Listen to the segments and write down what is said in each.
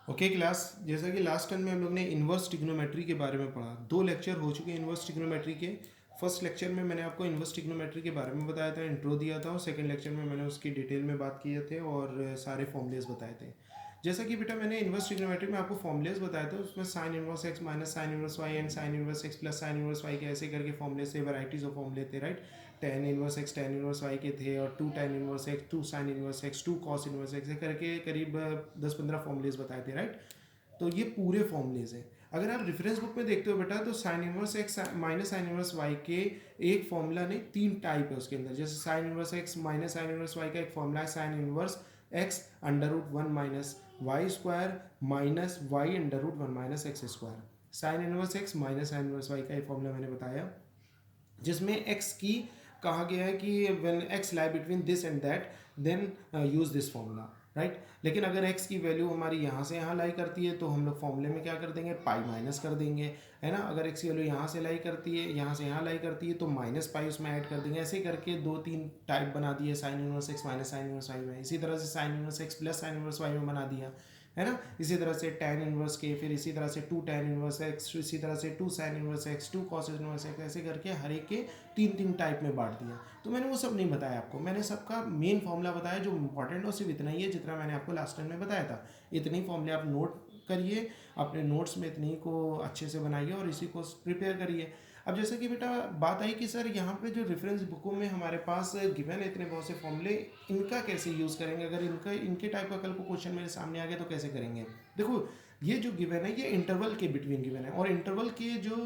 Okay class, जैसा कि last time में हम लोग ने इन्वर्स ट्रिग्नोमेट्री के बारे में पढ़ा, 2 लेक्चर हो चुके हैं इन्वर्स ट्रिग्नोमेट्री के। फर्स्ट लेक्चर में मैंने आपको इन्वर्स ट्रिग्नोमेट्री के बारे में बताया था, इंट्रो दिया था, और सेकंड लेक्चर में मैंने उसकी डिटेल में बात किए थे और सारे फॉर्मूलेस बताए थे। जैसा कि बेटा मैंने इन्वर्स ट्रिग्नोमेट्री में आपको फॉर्मूलेस बताए थे, उसमें sine inverse X minus sine inverse Y and sine inverse X plus sine inverse Y के ऐसे करके फॉर्मूले थे, वैराइटीज ऑफ फॉर्मूले थे, right. Tan inverse X tan inverse Y के थे, और 2 tan 1x 2 sine inverse X 2 cos inverse X करके करीब 10-15 फॉर्मूलेस बताए थे, राइट। तो ये पूरे फॉर्मूलेज हैं। अगर आप रेफरेंस बुक में देखते हो बेटा, तो sine inverse X minus sine inverse Y के एक फॉर्मूला नहीं, 3 टाइप है उसके अंदर। जैसे sine inverse X minus sine inverse Y का एक फॉर्मूला है sine inverse X √1 minus Y square minus Y √1 minus X square. Sine inverse X minus sine inverse Y का एक फॉर्मूला मैंने बताया, जिसमें एक्स की कहा गया है कि when X lie between this and that then use this formula, right. लेकिन अगर एक्स की वैल्यू हमारी यहाँ से यहाँ लाई करती है, तो हम लोग फॉर्मूले में क्या कर देंगे, पाई माइनस कर देंगे, है ना। अगर एक्स की वैल्यू यहाँ से लाई करती है, यहाँ से यहाँ लाई करती है, तो माइनस पाई उसमें ऐड कर देंगे। ऐसे करके 2-3 टाइप बना दिए sine inverse X minus sine inverse Y में। इसी तरह से sine inverse X plus sine inverse Y में बना दिया, है ना। इसी तरह से tan इनवर्स के, फिर इसी तरह से 2 tan इनवर्स एक्स, इसी तरह से 2 sin inverse x, 2 cos inverse x, ऐसे करके हर एक के 3-3 टाइप में बांट दिया। तो मैंने वो सब नहीं बताया आपको, मैंने सबका मेन फॉर्मूला बताया। जो इंपॉर्टेंट हो सिर्फ इतना ही है जितना मैंने आपको लास्ट टाइम में बताया था। इतनी फॉर्मूले आप नोट करिए, अपने नोट्स में इतनी को अच्छे से बनाइए और इसी को प्रिपेयर करिए। अब जैसे कि बेटा बात आई कि सर यहाँ पे जो रेफरेंस बुकों में हमारे पास गिवन है इतने बहुत से फॉर्मूले, इनका कैसे यूज़ करेंगे। अगर इनका इनके टाइप का कल को क्वेश्चन मेरे सामने आ गया तो कैसे करेंगे। देखो, ये जो गिवन है ये इंटरवल के बिटवीन गिवन है, और इंटरवल के जो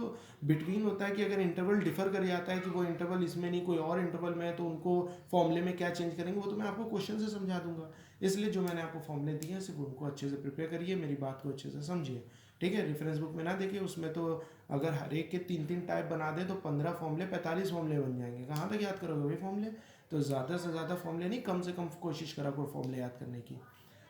बिटवीन होता है कि अगर इंटरवल डिफर कर जाता है कि वो इंटरवल इसमें नहीं कोई और इंटरवल में है, तो उनको फॉर्मूले में क्या चेंज करेंगे वो तो मैं आपको क्वेश्चन से समझा दूंगा। इसलिए जो मैंने आपको फॉर्मूले दिए हैं सिर्फ उनको अच्छे से प्रिपेयर करिए, मेरी बात को अच्छे से समझिए, ठीक है। रेफरेंस बुक में ना देखिए, उसमें तो अगर हर एक के 3-3 टाइप बना दे तो 15 फॉर्मूले 45 फॉर्मूले बन जाएंगे। कहाँ तक याद करोगे वही फॉर्मूले। तो ज़्यादा से ज़्यादा फॉर्मूले नहीं, कम से कम कोशिश करा करो फॉर्मूले याद करने की।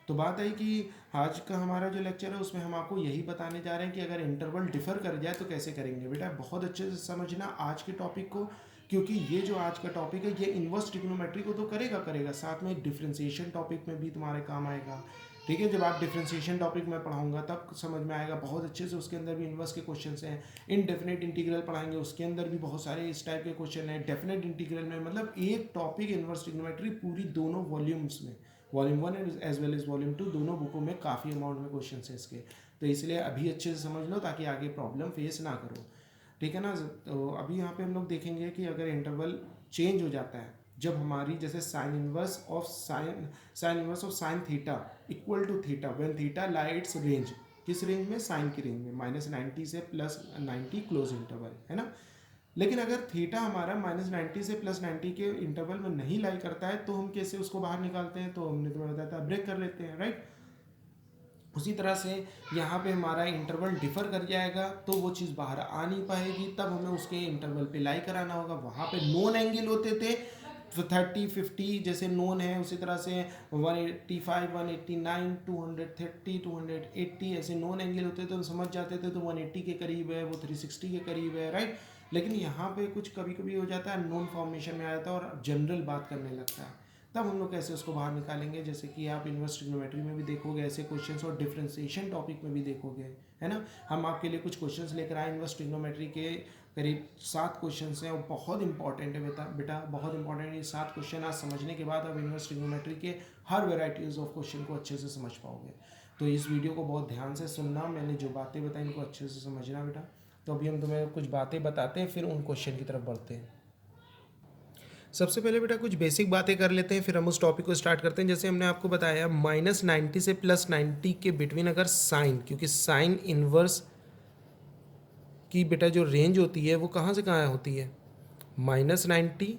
तो बात आई कि आज का हमारा जो लेक्चर है उसमें हम आपको यही बताने जा रहे हैं कि अगर इंटरवल डिफर कर जाए तो कैसे करेंगे। बेटा बहुत अच्छे से समझना आज के टॉपिक को, क्योंकि ये जो आज का टॉपिक है ये इन्वर्स ट्रिग्नोमेट्री को तो करेगा, साथ में डिफ्रेंसिएशन टॉपिक में भी तुम्हारे काम आएगा, ठीक है। जब आप डिफ्रेंसिएशन टॉपिक में पढ़ाऊंगा तब समझ में आएगा बहुत अच्छे से। उसके अंदर भी इन्वर्स के क्वेश्चन हैं। इनडेफिनेट इंटीग्रल पढ़ाएंगे, उसके अंदर भी बहुत सारे इस टाइप के क्वेश्चन हैं। डेफिनेट इंटीग्रल में मतलब एक टॉपिक इन्वर्स ट्रिग्नोमेट्री पूरी दोनों वॉल्यूम्स में, volume 1 as well as volume 2 दोनों बुकों में काफ़ी अमाउंट में क्वेश्चन हैं इसके। तो इसलिए अभी अच्छे से समझ लो ताकि आगे प्रॉब्लम फेस ना करो, ठीक है ना। तो अभी यहाँ पे हम लोग देखेंगे कि अगर इंटरवल चेंज हो जाता है, जब हमारी जैसे sine inverse of sine theta equal to theta when theta lie its range, किस रेंज में, साइन की रेंज में, -90 से +90 क्लोज इंटरवल, है ना। लेकिन अगर थीटा हमारा -90 से +90 के इंटरवल में नहीं लाई करता है तो हम कैसे उसको बाहर निकालते हैं, तो हमने तुम्हें बताया था ब्रेक कर लेते हैं, राइट। उसी तरह से यहाँ पे हमारा इंटरवल डिफर कर जाएगा तो वो चीज़ बाहर आ नहीं पाएगी, तब हमें उसके इंटरवल पे लाई कराना होगा। वहाँ पे नोन एंगल होते थे 30-50 जैसे नोन है, उसी तरह से 185 189 230 280 ऐसे नोन एंगल होते थे, तो समझ जाते थे तो 180 के करीब है, वो 360 के करीब है, राइट। लेकिन यहाँ पे कुछ कभी कभी हो जाता है, नोन फॉर्मेशन में आ जाता है और जनरल बात करने लगता है, तब हम लोग कैसे उसको बाहर निकालेंगे। जैसे कि आप इन्वर्स ट्रिग्नोमेट्री में भी देखोगे ऐसे क्वेश्चंस, और डिफरेंशिएशन टॉपिक में भी देखोगे, है ना। हम आपके लिए कुछ क्वेश्चंस लेकर आए इन्वर्स ट्रिग्नोमेट्री के, करीब 7 क्वेश्चंस हैं और बहुत इंपॉर्टेंट है बेटा बहुत इंपॉर्टेंट। ये 7 क्वेश्चन आज समझने के बाद आप इन्वर्स ट्रिग्नोमेट्री के हर वेराइटीज़ ऑफ क्वेश्चन को अच्छे से समझ पाओगे। तो इस वीडियो को बहुत ध्यान से सुनना, मैंने जो बातें बताई इनको अच्छे से समझना बेटा। तो अभी हम तुम्हें कुछ बातें बताते हैं, फिर उन क्वेश्चन की तरफ बढ़ते हैं। सबसे पहले बेटा कुछ बेसिक बातें कर लेते हैं, फिर हम उस टॉपिक को स्टार्ट करते हैं। जैसे हमने आपको बताया -90 से +90 के बिटवीन अगर साइन, क्योंकि साइन इन्वर्स की बेटा जो रेंज होती है वो कहाँ से कहाँ होती है, -90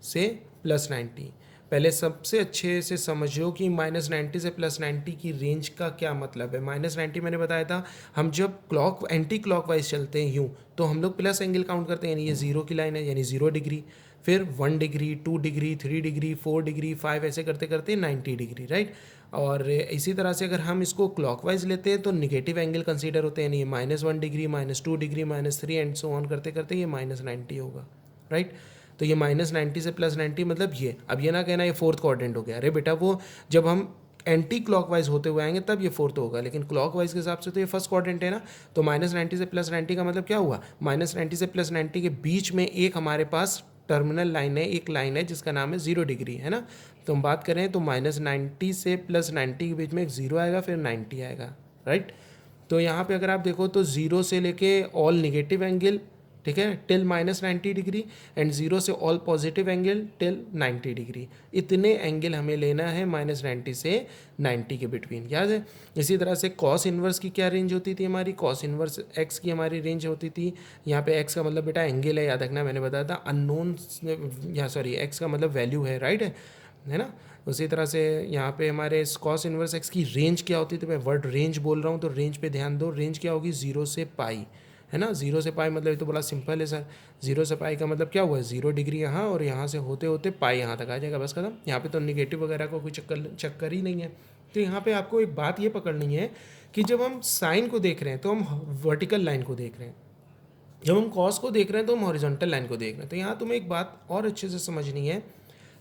से +90। पहले सबसे अच्छे से समझो कि -90 से +90 की रेंज का क्या मतलब है। -90 मैंने बताया था, हम जब एंटी क्लॉकवाइज चलते हैं यूँ, तो हम लोग प्लस एंगल काउंट करते हैं, यानी ये 0 की लाइन है, यानी 0 डिग्री, फिर 1 डिग्री 2 डिग्री 3 डिग्री 4 डिग्री 5 ऐसे करते करते 90 डिग्री, राइट। और इसी तरह से अगर हम इसको क्लॉकवाइज लेते हैं तो निगेटिव एंगल कंसीडर होते हैं, यानी -1 degree -2 degree -3 and so on करते करते ये -90 होगा, राइट। तो ये -90 से +90 मतलब ये, अब ये ना कहना ये फोर्थ क्वाड्रेंट हो गया। अरे बेटा वो जब हम एंटी क्लॉकवाइज होते हुए आएंगे तब ये फोर्थ होगा, लेकिन क्लॉकवाइज के हिसाब से तो ये फर्स्ट क्वाड्रेंट है ना। तो -90 से +90 का मतलब क्या हुआ, -90 से +90 के बीच में एक हमारे पास टर्मिनल लाइन है, एक लाइन है जिसका नाम है 0 डिग्री, है ना। तो हम बात करें तो -90 से +90 के बीच में एक 0 आएगा, फिर 90 आएगा, राइट। तो यहाँ पे अगर आप देखो तो 0 से लेके ऑल निगेटिव एंगल, ठीक है, टिल -90 डिग्री, एंड 0 से all positive angle till 90 degree. इतने एंगल हमें लेना है -90 से 90 के बिटवीन, याद है। इसी तरह से कॉस इन्वर्स की क्या रेंज होती थी हमारी, कॉस इन्वर्स एक्स की हमारी रेंज होती थी। यहाँ पे एक्स का मतलब बेटा एंगल है, याद रखना, मैंने बताया था अननोन, या सॉरी एक्स का मतलब वैल्यू है, राइट है ना। उसी तरह से यहाँ पे हमारे कॉस इन्वर्स एक्स की रेंज क्या होती है, तो मैं वर्ड रेंज बोल रहा हूँ तो रेंज पे ध्यान दो। रेंज क्या होगी, 0 से पाई, है ना। 0 से पाई मतलब ये तो बड़ा सिंपल है सर। 0 से पाई का मतलब क्या हुआ, 0 डिग्री यहाँ, और यहाँ से होते होते पाई यहाँ तक आ जाएगा, बस खत्म। यहाँ पे तो निगेटिव वगैरह का कोई चक्कर ही नहीं है। तो यहाँ पे आपको एक बात ये पकड़नी है कि जब हम साइन को देख रहे हैं तो हम वर्टिकल लाइन को देख रहे हैं, जब हम कॉस को देख रहे हैं तो हम हॉरिजॉन्टल लाइन को देख रहे हैं। तो यहाँ तुम्हें एक बात और अच्छे से समझनी है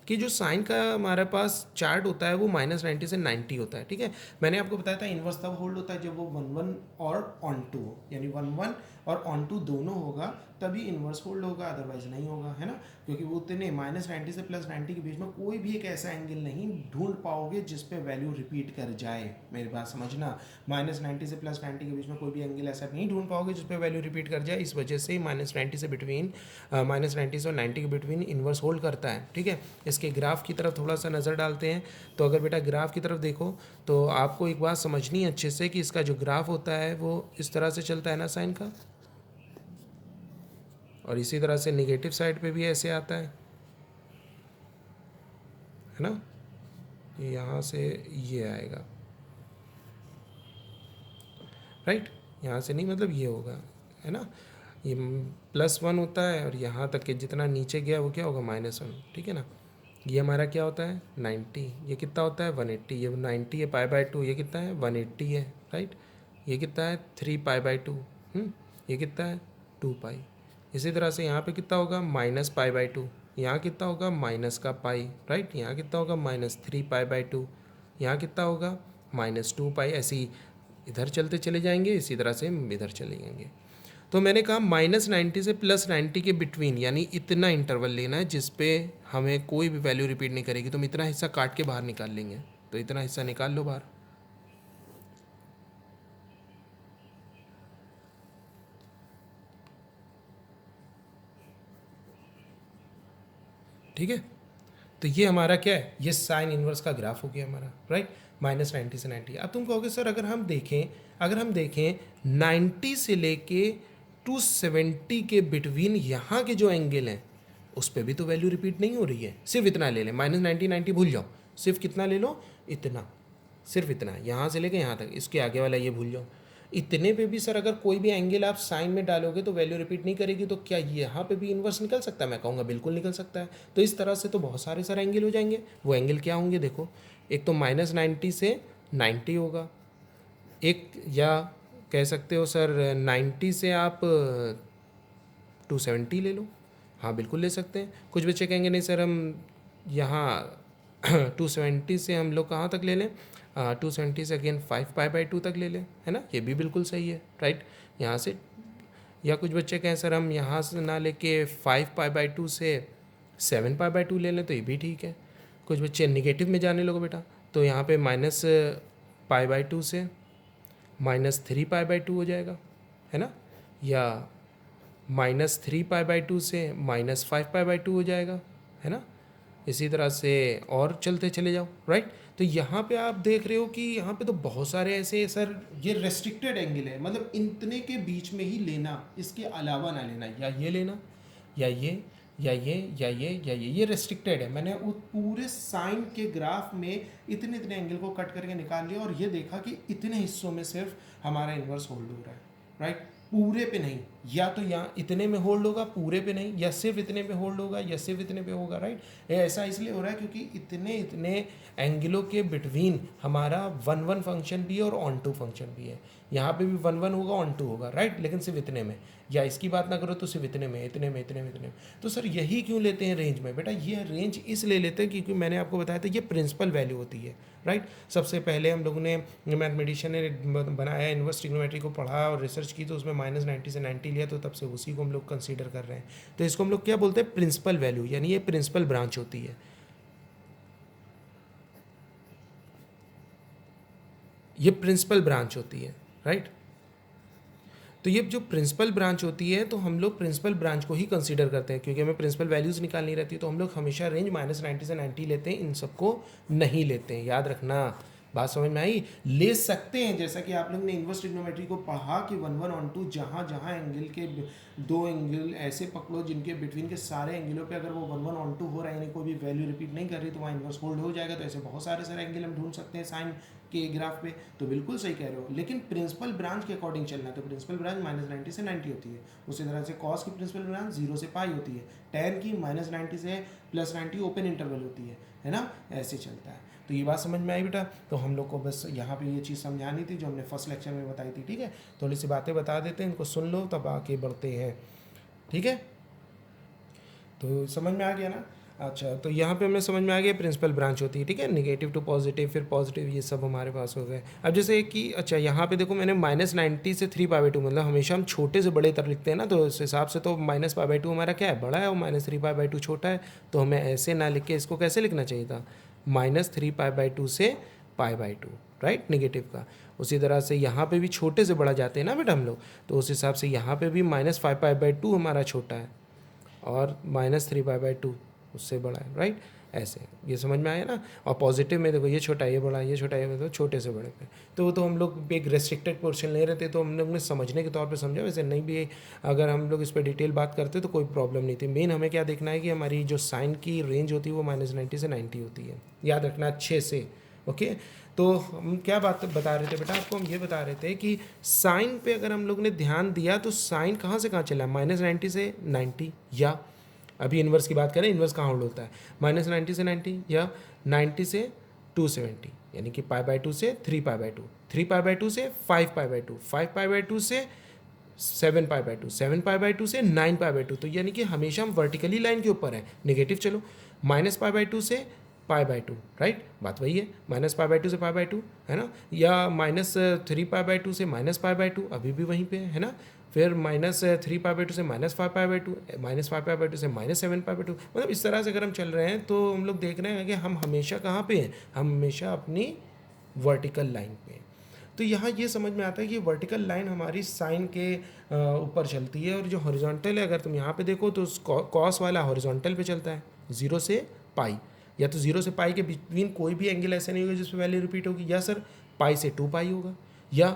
कि जो साइन का हमारे पास चार्ट होता है वो -90 से 90 होता है, ठीक है। मैंने आपको बताया था इन्वर्स तब होल्ड होता है जब वो 1 1 और ऑन टू हो, यानी 1 1 और ऑन टू दोनों होगा तभी इन्वर्स होल्ड होगा, अदरवाइज नहीं होगा, है ना। क्योंकि वो उतने -90 से +90 के बीच में कोई भी एक ऐसा एंगल नहीं ढूंढ पाओगे जिस पे वैल्यू रिपीट कर जाए, मेरी बात समझना। -90 से +90 के बीच में कोई भी एंगल ऐसा नहीं ढूंढ पाओगे जिस पे वैल्यू रिपीट कर जाए। इस वजह से -90 से बिटवीन -90 से और 90 के बिटवीन इन्वर्स होल्ड करता है, ठीक है। इसके ग्राफ की तरफ थोड़ा सा नज़र डालते हैं। तो अगर बेटा ग्राफ की तरफ देखो तो आपको एक बात समझनी है अच्छे से कि इसका जो ग्राफ होता है वो इस तरह से चलता है ना साइन का, और इसी तरह से निगेटिव साइड पे भी ऐसे आता है ना। यहाँ से ये आएगा, राइट। यहाँ से नहीं, मतलब ये होगा, है ना। ये +1 होता है और यहाँ तक के जितना नीचे गया वो क्या होगा, -1, ठीक है ना। ये हमारा क्या होता है 90, ये कितना होता है 180, ये 90 है π/2, ये कितना है 180 है, राइट। ये कितना है 3π/2, ये कितना है 2π। इसी तरह से यहाँ पे कितना होगा -π/2, यहाँ कितना होगा माइनस का पाई, राइट। यहाँ कितना होगा -3π/2, यहाँ कितना होगा -2π। ऐसे ही इधर चलते चले जाएंगे, इसी तरह से इधर चले जाएंगे। तो मैंने कहा -90 से +90 के बिटवीन, यानी इतना इंटरवल लेना है जिस पे हमें कोई भी वैल्यू रिपीट नहीं करेगी। तुम इतना हिस्सा काट के बाहर निकाल लेंगे, तो इतना हिस्सा निकाल लो बाहर, ठीक है। तो ये हमारा क्या है, ये साइन इनवर्स का ग्राफ हो गया हमारा, राइट। -90 से 90। अब तुम कहोगे सर अगर हम देखें 90 से लेके 270 के बिटवीन यहाँ के जो एंगल हैं उस पर भी तो वैल्यू रिपीट नहीं हो रही है। सिर्फ इतना ले लें, -90 90 भूल जाओ, सिर्फ कितना ले लो, इतना, सिर्फ इतना, यहाँ से लेके यहाँ तक, इसके आगे वाला ये भूल जाओ। इतने पे भी सर अगर कोई भी एंगल आप साइन में डालोगे तो वैल्यू रिपीट नहीं करेगी, तो क्या यहाँ पे भी इन्वर्स निकल सकता है? मैं कहूँगा बिल्कुल निकल सकता है। तो इस तरह से तो बहुत सारे सर एंगल हो जाएंगे। वो एंगल क्या होंगे देखो, एक तो -90 से 90 होगा, एक या कह सकते हो सर 90 से आप 270 ले लो, हाँ बिल्कुल ले सकते हैं। कुछ बच्चे कहेंगे नहीं सर हम यहाँ 270 से हम लोग कहाँ तक ले लें, 270 से अगेन 5π/2 तक ले लें, है ना, ये भी बिल्कुल सही है, राइट। यहाँ से, या कुछ बच्चे कहें सर हम यहाँ से ना लेके 5π/2 से 7π/2 ले लें, तो ये भी ठीक है। कुछ बच्चे नेगेटिव में जाने लोगे बेटा, तो यहाँ पे -π/2 से -3π/2 हो जाएगा, है ना, या -3π/2 से -5π/2 हो जाएगा, है ना। इसी तरह से और चलते चले जाओ, राइट। तो यहाँ पे आप देख रहे हो कि यहाँ पे तो बहुत सारे ऐसे सर, ये रेस्ट्रिक्टेड एंगल है, मतलब इतने के बीच में ही लेना, इसके अलावा ना लेना, या ये लेना, या ये, या ये, या ये रेस्ट्रिक्टेड है। मैंने उस पूरे साइन के ग्राफ में इतने इतने एंगल को कट करके निकाल लिया और ये देखा कि इतने हिस्सों में सिर्फ हमारा इन्वर्स होल्ड हो रहा है, राइट। पूरे पे नहीं, या तो यहाँ इतने में होल्ड होगा, पूरे पे नहीं, या सिर्फ इतने पे होल्ड होगा या सिर्फ इतने पे होगा, राइट। ऐसा इसलिए हो रहा है क्योंकि इतने इतने एंगलों के बिटवीन हमारा 1 1 फंक्शन भी है और ऑन टू फंक्शन भी है। यहाँ पे भी 1 1 होगा, ऑन टू होगा, राइट, लेकिन सिर्फ इतने में, या इसकी बात ना करो तो सिर्फ इतने में, इतने में, इतने में, इतने में। तो सर यही क्यों लेते हैं रेंज में? बेटा ये रेंज इसलिए लेते हैं क्योंकि मैंने आपको बताया था ये प्रिंसिपल वैल्यू होती है, राइट। सबसे पहले हम लोगों ने, मैथमेटिशियन ने बनाया, इन्वर्स ट्रिग्नोमेट्री को पढ़ा और रिसर्च की, तो उसमें -90 से 90 लिया, तो तब से उसी को हम लोग कंसीडर कर रहे हैं। तो इसको हम लोग क्या बोलते हैं? प्रिंसिपल वैल्यू, यानी ये प्रिंसिपल ब्रांच होती है, ये प्रिंसिपल ब्रांच होती है, राइट। तो ये जो प्रिंसिपल ब्रांच होती है, तो हम लोग प्रिंसिपल ब्रांच को ही कंसीडर करते हैं, क्योंकि हमें प्रिंसिपल वैल्यूज़ निकालनी रहती है, तो हम लोग हमेशा रेंज -90 से 90 लेते हैं, इन सबको नहीं लेते हैं, याद रखना। बात समझ में आई? ले सकते हैं, जैसा कि आप लोग ने इन्वर्स ट्रिग्नोमेट्री को पढ़ा कि 1 1 ऑन टू, जहाँ जहाँ एंगल के दो एंगल ऐसे पकड़ो जिनके बिटवीन के सारे एंगलों पे अगर वो 1 1 ऑन टू हो रहा है, यानी कोई भी वैल्यू रिपीट नहीं कर रही, तो वहाँ इन्वर्स होल्ड हो जाएगा। तो ऐसे बहुत सारे एंगल हम ढूंढ सकते हैं साइन के ग्राफ पे। तो बिल्कुल सही कह रहे हो, लेकिन प्रिंसिपल ब्रांच के अकॉर्डिंग चलना है। तो प्रिंसिपल ब्रांच -90 से 90 होती है। उसी तरह से कॉस की प्रिंसिपल ब्रांच 0 से पाई होती है। टैन की -90 से +90 ओपन इंटरवल होती है ना, ऐसे चलता है। तो ये बात समझ में आई बेटा? तो हम लोग को बस यहाँ पे ये चीज़ समझानी थी जो हमने फर्स्ट लेक्चर में बताई थी, ठीक है। थोड़ी सी बातें बता देते हैं, इनको सुन लो तब आगे बढ़ते हैं, ठीक है। तो समझ में आ गया ना? अच्छा, तो यहाँ पे हमें समझ में आ गया प्रिंसिपल ब्रांच होती है, ठीक है। नेगेटिव टू पॉजिटिव, फिर पॉजिटिव, ये सब हमारे पास हो गए। अब जैसे कि अच्छा यहाँ पे देखो, मैंने -90 से 3π/2, मतलब हमेशा हम छोटे से बड़े तरह लिखते हैं ना, तो उस हिसाब से तो -π/2 हमारा क्या है, बड़ा है, और -3π/2 छोटा है। तो हमें ऐसे ना लिख के इसको कैसे लिखना चाहिए था? -3π/2 से π/2, राइट, नेगेटिव का। उसी तरह से यहाँ पे भी छोटे से बड़ा जाते हैं ना बेटा हम लोग, तो उस हिसाब से यहाँ पे भी -5π/2 हमारा छोटा है और -3π/2 उससे बड़ा है, राइट। ऐसे ये समझ में आया ना। और पॉजिटिव में देखो, ये छोटा है, ये बड़ा है, ये छोटा है, ये मतलब छोटे से बड़े पे। तो वो तो हम लोग एक रेस्ट्रिक्टेड पोर्शन ले रहे थे, तो हम लोग ने समझने के तौर पे समझा, वैसे नहीं भी अगर हम लोग इस पर डिटेल बात करते तो कोई प्रॉब्लम नहीं थी। मेन हमें क्या देखना है कि हमारी जो साइन की रेंज होती है वो -90 से 90 होती है, याद रखना अच्छे से, ओके। तो हम क्या बात बता रहे थे बेटा आपको? हम ये बता रहे थे कि साइन पे अगर हम लोग ने ध्यान दिया तो साइन कहाँ से कहाँ चला, -90 से 90, या अभी इन्वर्स की बात करें, इन्वर्स कहाँ होल्ड होता है, -90 से 90 या 90 से 270, यानी कि π/2 से 3π/2, 3π/2 से 5π/2, 5π/2 से 7π/2, 7π/2 से 9π/2। तो यानी कि हमेशा हम वर्टिकली लाइन के ऊपर है। नेगेटिव चलो, -π/2 से π/2, राइट, बात वही है, -π/2 से π/2 है ना, या -3π/2 से -π/2, अभी भी वहीं पे है ना। फिर -3π/2 से -5π/2, -5π/2 से -7π/2। मतलब इस तरह से अगर हम चल रहे हैं तो हम लोग देख रहे हैं कि हम हमेशा कहाँ पे हैं, हम हमेशा अपनी वर्टिकल लाइन पे हैं। तो यहाँ ये समझ में आता है कि वर्टिकल लाइन हमारी साइन के ऊपर चलती है, और जो हॉरिजॉन्टल है, अगर तुम यहाँ पे देखो तो कॉस वाला हॉरिजॉन्टल पे चलता है, 0 से पाई, या तो 0 से पाई के बिटवीन कोई भी एंगल ऐसा नहीं होगा जिसमें वैल्यू रिपीट होगी, या सर पाई से 2π होगा, या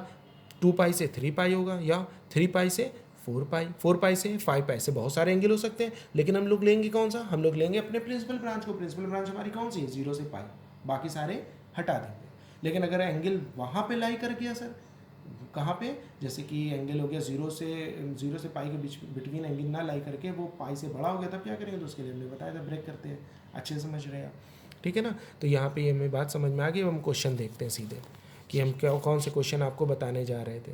2π से 3π होगा, या 3π से 4π, 4π से 5π, से बहुत सारे एंगल हो सकते हैं। लेकिन हम लोग लेंगे कौन सा? हम लोग लेंगे अपने प्रिंसिपल ब्रांच को। प्रिंसिपल ब्रांच हमारी कौन सी है? 0 से पाई, बाकी सारे हटा देंगे। लेकिन अगर एंगल वहाँ पे लाई कर गया सर, कहाँ पे? जैसे कि एंगल हो गया 0 से पाई के बीच बिटवीन एंगल ना लाई करके वो पाई से बड़ा हो गया, तब क्या करेंगे? तो उसके लिए हमने बताया था, ब्रेक करते हैं। अच्छे से समझ रहे हैं आप, ठीक है ना। तो यहाँ पे हमें बात समझ में आ गई। हम क्वेश्चन देखते हैं सीधे कि हम क्या कौन से क्वेश्चन आपको बताने जा रहे थे।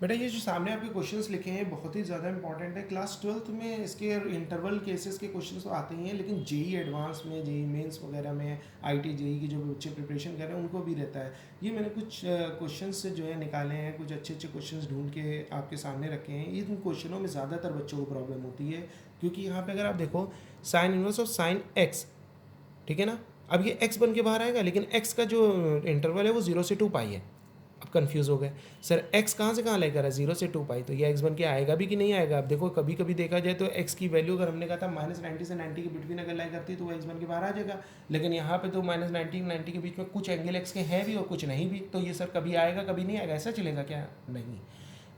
बेटा ये जो सामने आपके क्वेश्चंस लिखे हैं बहुत ही ज़्यादा इंपॉर्टेंट है। क्लास 12th में इसके इंटरवल केसेस के क्वेश्चंस तो आते ही हैं, लेकिन जेई एडवांस में, जेई मेंस वगैरह में, आईटी जेई की जो बच्चे प्रिपरेशन कर रहे हैं उनको भी रहता है। ये मैंने कुछ क्वेश्चंस जो है निकाले हैं, कुछ अच्छे अच्छे क्वेश्चंस ढूंढ के आपके सामने रखे हैं। इन क्वेश्चनों में ज़्यादातर बच्चों को प्रॉब्लम होती है, क्योंकि यहाँ पर अगर आप देखो sine inverse of sine x, ठीक है ना। अब ये x बन के बाहर आएगा, लेकिन x का जो इंटरवल है वो 0 से 2π है। अब कंफ्यूज हो गए सर, x कहाँ से कहाँ लेकर है, 0 से 2π, तो ये x बन के आएगा भी कि नहीं आएगा। अब देखो कभी कभी देखा जाए तो x की वैल्यू अगर हमने कहा था -90 से 90 के बिटवीन अगर लाई करती तो वो x बन के बाहर आ जाएगा। लेकिन यहाँ पे तो -90 के बीच में कुछ एंगल x के हैं भी और कुछ नहीं भी, तो ये सर कभी आएगा कभी नहीं आएगा, ऐसा चलेगा क्या? नहीं।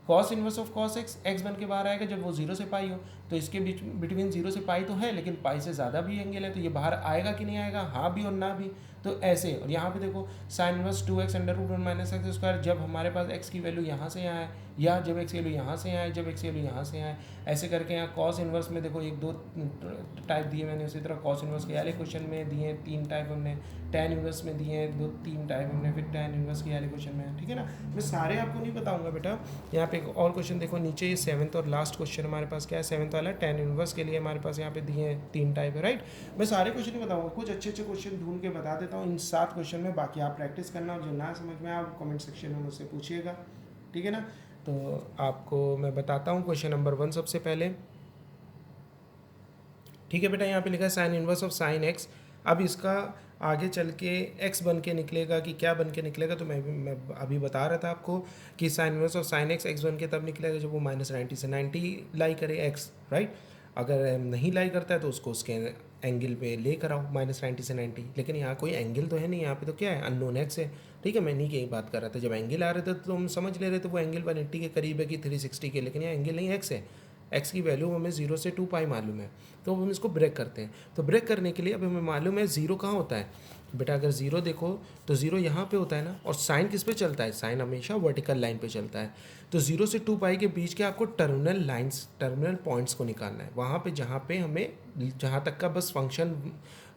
Cos inverse of cos x बन के बाहर आएगा जब वो 0 से पाई हो, तो इसके बीच बिटवीन 0 से पाई तो है, लेकिन पाई से ज़्यादा भी एंगल है, तो ये बाहर आएगा कि नहीं आएगा? हाँ भी और ना भी। तो ऐसे, और यहाँ पे देखो sine inverse 2x under root 1 minus X square, जब हमारे पास x की वैल्यू यहाँ से यहाँ है, या जब x की वैल्यू यहाँ से यहाँ है, जब x की वैल्यू यहाँ से यहाँ है, ऐसे करके यहाँ कॉस इनवर्स में देखो एक दो टाइप दिए मैंने, उसी तरह कॉस इनवर्स के वाले क्वेश्चन में दिए 3 टाइप हमने, tan इनवर्स में दिए हैं 2-3 टाइप हमने, फिर tan इनवर्स के वाले क्वेश्चन में, ठीक है ना। मैं सारे आपको नहीं बताऊंगा बेटा। यहाँ पे एक और क्वेश्चन देखो नीचे, ये 7th और लास्ट क्वेश्चन हमारे पास क्या है, 7th वाला tan इनवर्स के लिए हमारे पास यहाँ पे दिए हैं 3 टाइप है, राइट। मैं सारे क्वेश्चन नहीं बताऊंगा, कुछ अच्छे अच्छे क्वेश्चन ढूंढ के बता देता हूँ इन 7 क्वेश्चन में, बाकी आप प्रैक्टिस करना, और जो ना समझ में आप कमेंट सेक्शन में मुझसे पूछिएगा, ठीक है ना। तो आपको मैं बताता हूँ क्वेश्चन नंबर 1 सबसे पहले, ठीक है बेटा। यहाँ पे लिखा है sine inverse of sine x. अब इसका आगे चल के एक्स बन के निकलेगा कि क्या बन के निकलेगा, तो मैं अभी बता रहा था आपको कि sine inverse of sine x बन के तब निकलेगा जब वो -90 से 90 लाई करे एक्स, राइट। अगर नहीं लाई करता है तो उसको उसके एंगल पे लेकर आओ -90 से 90, लेकिन यहाँ कोई एंगल तो है नहीं, यहाँ पे तो क्या है, अननोन एक्स है, ठीक है। मैं नहीं की बात कर रहा था, जब एंगल आ रहे थे तो हम समझ ले रहे थे वो एंगल 180 के करीब है कि 360 के, लेकिन यहाँ एंगल नहीं, एक्स है। एक्स की वैल्यू हमें 0 से 2 पाई मालूम है, तो अब हम इसको ब्रेक करते हैं। तो ब्रेक करने के लिए अब हमें मालूम है 0 कहाँ होता है बेटा, अगर 0 देखो तो 0 यहाँ पे होता है ना, और साइन किस पे चलता है, साइन हमेशा वर्टिकल लाइन पे चलता है। तो 0 से 2 पाई के बीच के आपको टर्मिनल लाइंस, टर्मिनल पॉइंट्स को निकालना है, वहाँ पे जहाँ पे हमें जहाँ तक का बस फंक्शन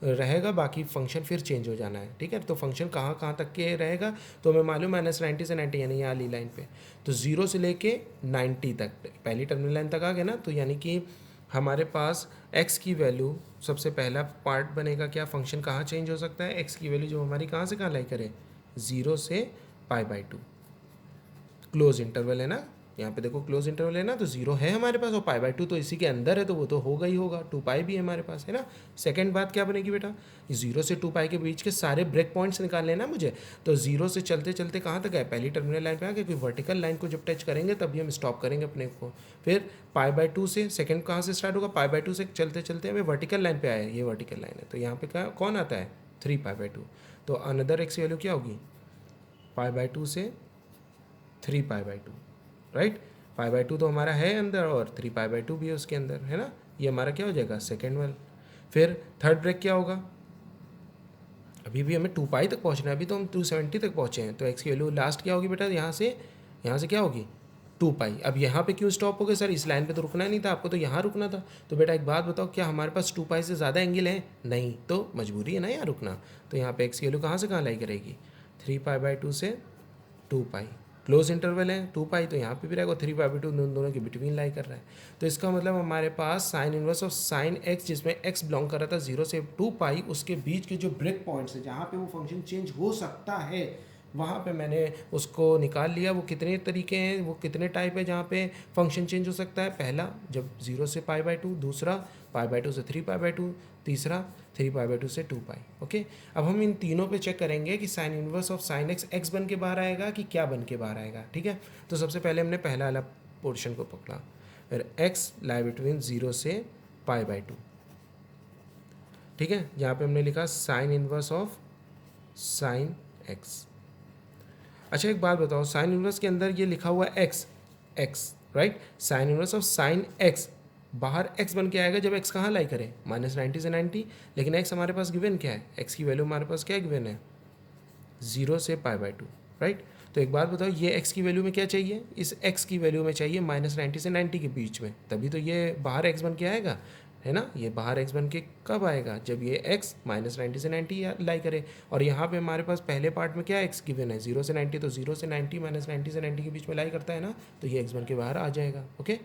रहेगा, बाकी फंक्शन फिर चेंज हो जाना है, ठीक है। तो फंक्शन कहाँ तक के रहेगा, तो हमें मालूम है -90 से 90, यानी यहाँ वाली लाइन पे, तो 0 से लेके 90 तक पहली टर्मिनल लाइन तक आ गए ना, तो यानी कि हमारे पास x की वैल्यू, सबसे पहला पार्ट बनेगा क्या, फंक्शन कहाँ चेंज हो सकता है, x की वैल्यू जो हमारी कहाँ से कहाँ लाई करे, 0 से π/2, क्लोज इंटरवल है ना, यहाँ पे देखो क्लोज इंटरवल है ना, तो 0 है हमारे पास, और π/2 तो इसी के अंदर है, तो वो तो होगा ही होगा, 2π भी है हमारे पास, है ना। सेकंड बात क्या बनेगी बेटा, 0 से 2π के बीच के सारे ब्रेक पॉइंट्स निकालने हैं ना मुझे, तो 0 से चलते चलते कहाँ तक है, पहली टर्मिनल लाइन पे आ गए, क्योंकि वर्टिकल लाइन को जब टच करेंगे तभी हम स्टॉप करेंगे अपने को। फिर π/2 से सेकंड कहाँ से स्टार्ट होगा, π/2 से चलते चलते हमें वर्टिकल लाइन पे आया, ये वर्टिकल लाइन है, तो यहाँ पे क्या कौन आता है, 3π/2, तो अनदर एक्स वैल्यू क्या होगी, π/2 से 3π/2, राइट। π/2 तो हमारा है अंदर, और 3π/2 भी है उसके अंदर, है ना। ये हमारा क्या हो जाएगा, सेकेंड वाला। फिर थर्ड ब्रेक क्या होगा, अभी भी हमें 2π तक पहुंचना है, अभी तो हम 270 तक पहुंचे हैं, तो एक्स की वैल्यू लास्ट क्या होगी बेटा, यहाँ से क्या होगी, 2π। अब यहाँ पे क्यों स्टॉप हो गए सर, इस लाइन पे तो रुकना नहीं था आपको, तो यहाँ रुकना था। तो बेटा एक बात बताओ, क्या हमारे पास 2π से ज़्यादा एंगल है, नहीं, तो मजबूरी है ना यहाँ रुकना। तो यहाँ पे एक्स की वैल्यू कहाँ से कहाँ लाई करेगी, 3π/2 से 2π, क्लोज इंटरवल है 2π, तो यहाँ पे भी रहेगा 3π/2, दोनों के बिटवीन लाई कर रहा है। तो इसका मतलब हमारे पास sine inverse of sine X, जिसमें एक्स बिलोंग कर रहा था 0 से 2π, उसके बीच के जो ब्रेक पॉइंट्स है जहाँ पे वो फंक्शन चेंज हो सकता है, वहाँ पे मैंने उसको निकाल लिया। वो कितने तरीके हैं, वो कितने टाइप है जहाँ पे फंक्शन चेंज हो सकता है, पहला जब 0 से π/2, दूसरा π/2 से 3π/2, तीसरा 3π/2 से 2π, ओके। अब हम इन तीनों पे चेक करेंगे कि sine inverse of sine x बन के बाहर आएगा कि क्या बन के बाहर आएगा, ठीक है। तो सबसे पहले हमने पहला वाला पोर्शन को पकड़ा, फिर एक्स लाई बिटवीन 0 से π/2, ठीक है। यहाँ पे हमने लिखा sign inverse of sine x. अच्छा एक बात बताओ, साइन इनवर्स के अंदर ये लिखा हुआ x, right, sign inverse of sine x बाहर x बन के आएगा जब x कहाँ लाई करे, -90 से 90, लेकिन x हमारे पास गिवन क्या है, x की वैल्यू हमारे पास क्या गिवन है, 0 से π/2, राइट। तो एक बात बताओ, ये x की वैल्यू में क्या चाहिए, इस x की वैल्यू में चाहिए -90 से 90 के बीच में, तभी तो ये बाहर x बन के आएगा, है ना। ये बाहर x बन के कब आएगा, जब ये x -90 से 90 लाई करे। और यहाँ पे हमारे पास पहले पार्ट में क्या x गिवन है, 0 से 90, तो 0 से 90 -90 से 90 के बीच में लाई करता है ना, तो ये x बन के बाहर आ जाएगा, ओके।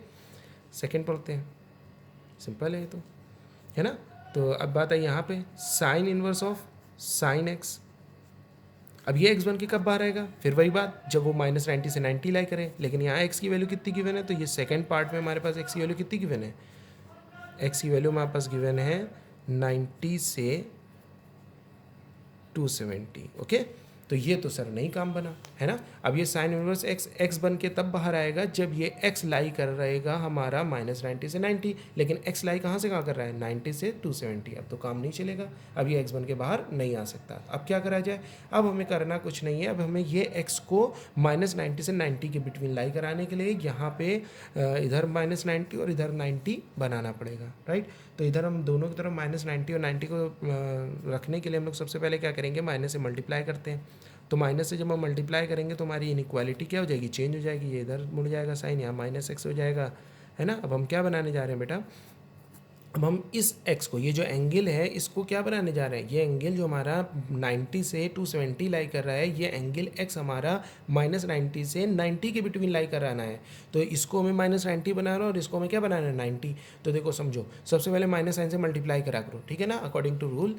सेकेंड पढ़ते हैं, सिंपल है ये तो, है ना। तो अब बात है यहाँ पे sign inverse of sine x, अब ये x बन के कब बाहर आएगा, फिर वही बात, जब वो -90 से 90 लाई करे, लेकिन यहाँ x की वैल्यू कितनी गिवन है, तो ये सेकंड पार्ट में हमारे पास x की वैल्यू कितनी गिवन है, x की वैल्यू हमारे पास गिवन है 90 से 270, ओके। तो तो ये तो सर नहीं काम बना, है ना। अब ये साइन इनवर्स एक्स बन के तब बाहर आएगा जब ये एक्स लाई कर रहेगा हमारा -90 से 90, लेकिन एक्स लाई कहाँ से कहाँ कर रहा है 90 से 270, अब तो काम नहीं चलेगा, अब ये एक्स बन के बाहर नहीं आ सकता। अब क्या करा जाए, अब हमें करना कुछ नहीं है, अब हमें ये एक्स को -90 से 90 के बिटवीन लाई कराने के लिए यहाँ पे इधर -90 और इधर 90 बनाना पड़ेगा, राइट। तो इधर हम दोनों की तरफ -90 और 90 को रखने के लिए हम लोग सबसे पहले क्या करेंगे, माइनस से मल्टीप्लाई करते हैं। तो माइनस से जब हम मल्टीप्लाई करेंगे तो हमारी इनइक्वालिटी क्या हो जाएगी, चेंज हो जाएगी, ये इधर मुड़ जाएगा साइन, यहाँ -x हो जाएगा, है ना। अब हम क्या बनाने जा रहे हैं बेटा, अब हम इस x को, ये जो एंगल है इसको क्या बनाने जा रहे हैं, ये एंगल जो हमारा 90 से 270 लाई कर रहा है, ये एंगल x हमारा -90 से 90 के बिटवीन लाई कराना है। तो इसको हमें -90 बनाना है और इसको हमें क्या बनाना है 90। तो देखो समझो, सबसे पहले माइनस साइन से मल्टीप्लाई करा करो, ठीक है ना, अकॉर्डिंग टू रूल,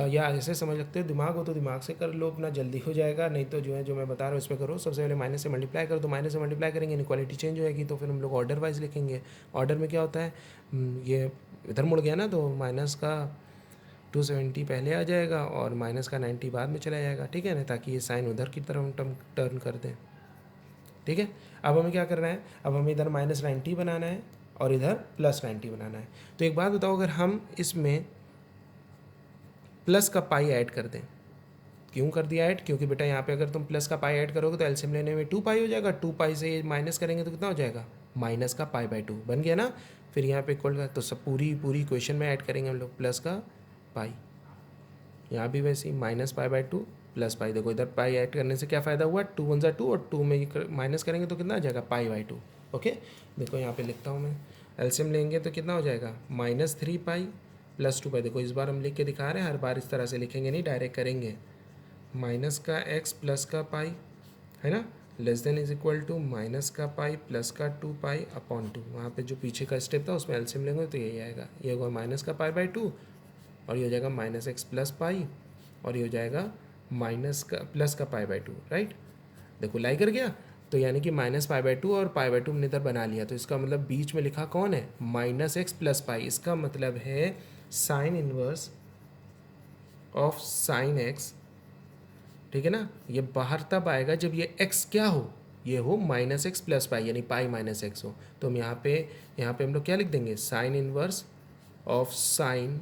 या ऐसे समझ सकते हो, दिमाग हो तो दिमाग से कर लो अपना, जल्दी हो जाएगा, नहीं तो जो है जो मैं बता रहा हूँ इसमें करो। सबसे पहले माइनस से मल्टीप्लाई करो, तो माइनस से मल्टीप्लाई करेंगे इनक्वालिटी चेंज हो जाएगी, तो फिर हम लोग ऑर्डर वाइज लिखेंगे। ऑर्डर में क्या होता है, ये इधर मुड़ गया ना, तो माइनस का 270 पहले आ जाएगा और माइनस का 90 बाद में चला जाएगा, ठीक है ना, ताकि ये साइन उधर की तरफ टर्न कर दें, ठीक है। अब हमें क्या करना है, अब हमें इधर -90 बनाना है और इधर +90 बनाना है। तो एक बात बताओ, अगर हम इसमें प्लस का पाई ऐड कर दें, क्यों कर दिया ऐड, क्योंकि बेटा यहाँ पे अगर तुम प्लस का पाई ऐड करोगे तो एलसीएम लेने में 2 पाई हो जाएगा, 2 पाई से माइनस करेंगे तो कितना हो जाएगा, माइनस का π/2 बन गया ना। फिर यहाँ पे इक्वल का, तो सब पूरी इक्वेशन में ऐड करेंगे हम लोग प्लस का पाई, यहाँ भी वैसे ही -π/2 प्लस पाई। देखो इधर पाई ऐड करने से क्या फ़ायदा हुआ, 2 × 1 = 2 और 2 में माइनस करेंगे तो कितना आ जाएगा π/2, ओके। देखो यहाँ पे लिखता हूँ मैं, एलसीएम लेंगे तो कितना हो जाएगा -3 पाई + 2 पाई। देखो इस बार हम लिख के दिखा रहे हैं, हर बार इस तरह से लिखेंगे नहीं, डायरेक्ट करेंगे, माइनस का x प्लस का पाई, है ना, <= माइनस का पाई प्लस का 2 पाई अपॉन 2। वहाँ पे जो पीछे का स्टेप था उसमें एलसीएम लेंगे तो यही आएगा, ये होगा माइनस का π/2 और ये हो जाएगा -x प्लस पाई और ये हो जाएगा माइनस का प्लस का π/2, राइट। देखो लाई कर गया, तो यानी कि -π/2 और π/2 हमने इधर बना लिया, तो इसका मतलब बीच में लिखा कौन है, -x प्लस पाई। इसका मतलब है sine inverse of sign x, ठीक है ना। ये बाहर तब आएगा जब ये x क्या हो, ये हो -x प्लस पाई, यानी पाई माइनस x हो। तो हम यहाँ पे हम लोग क्या लिख देंगे, sign inverse of sine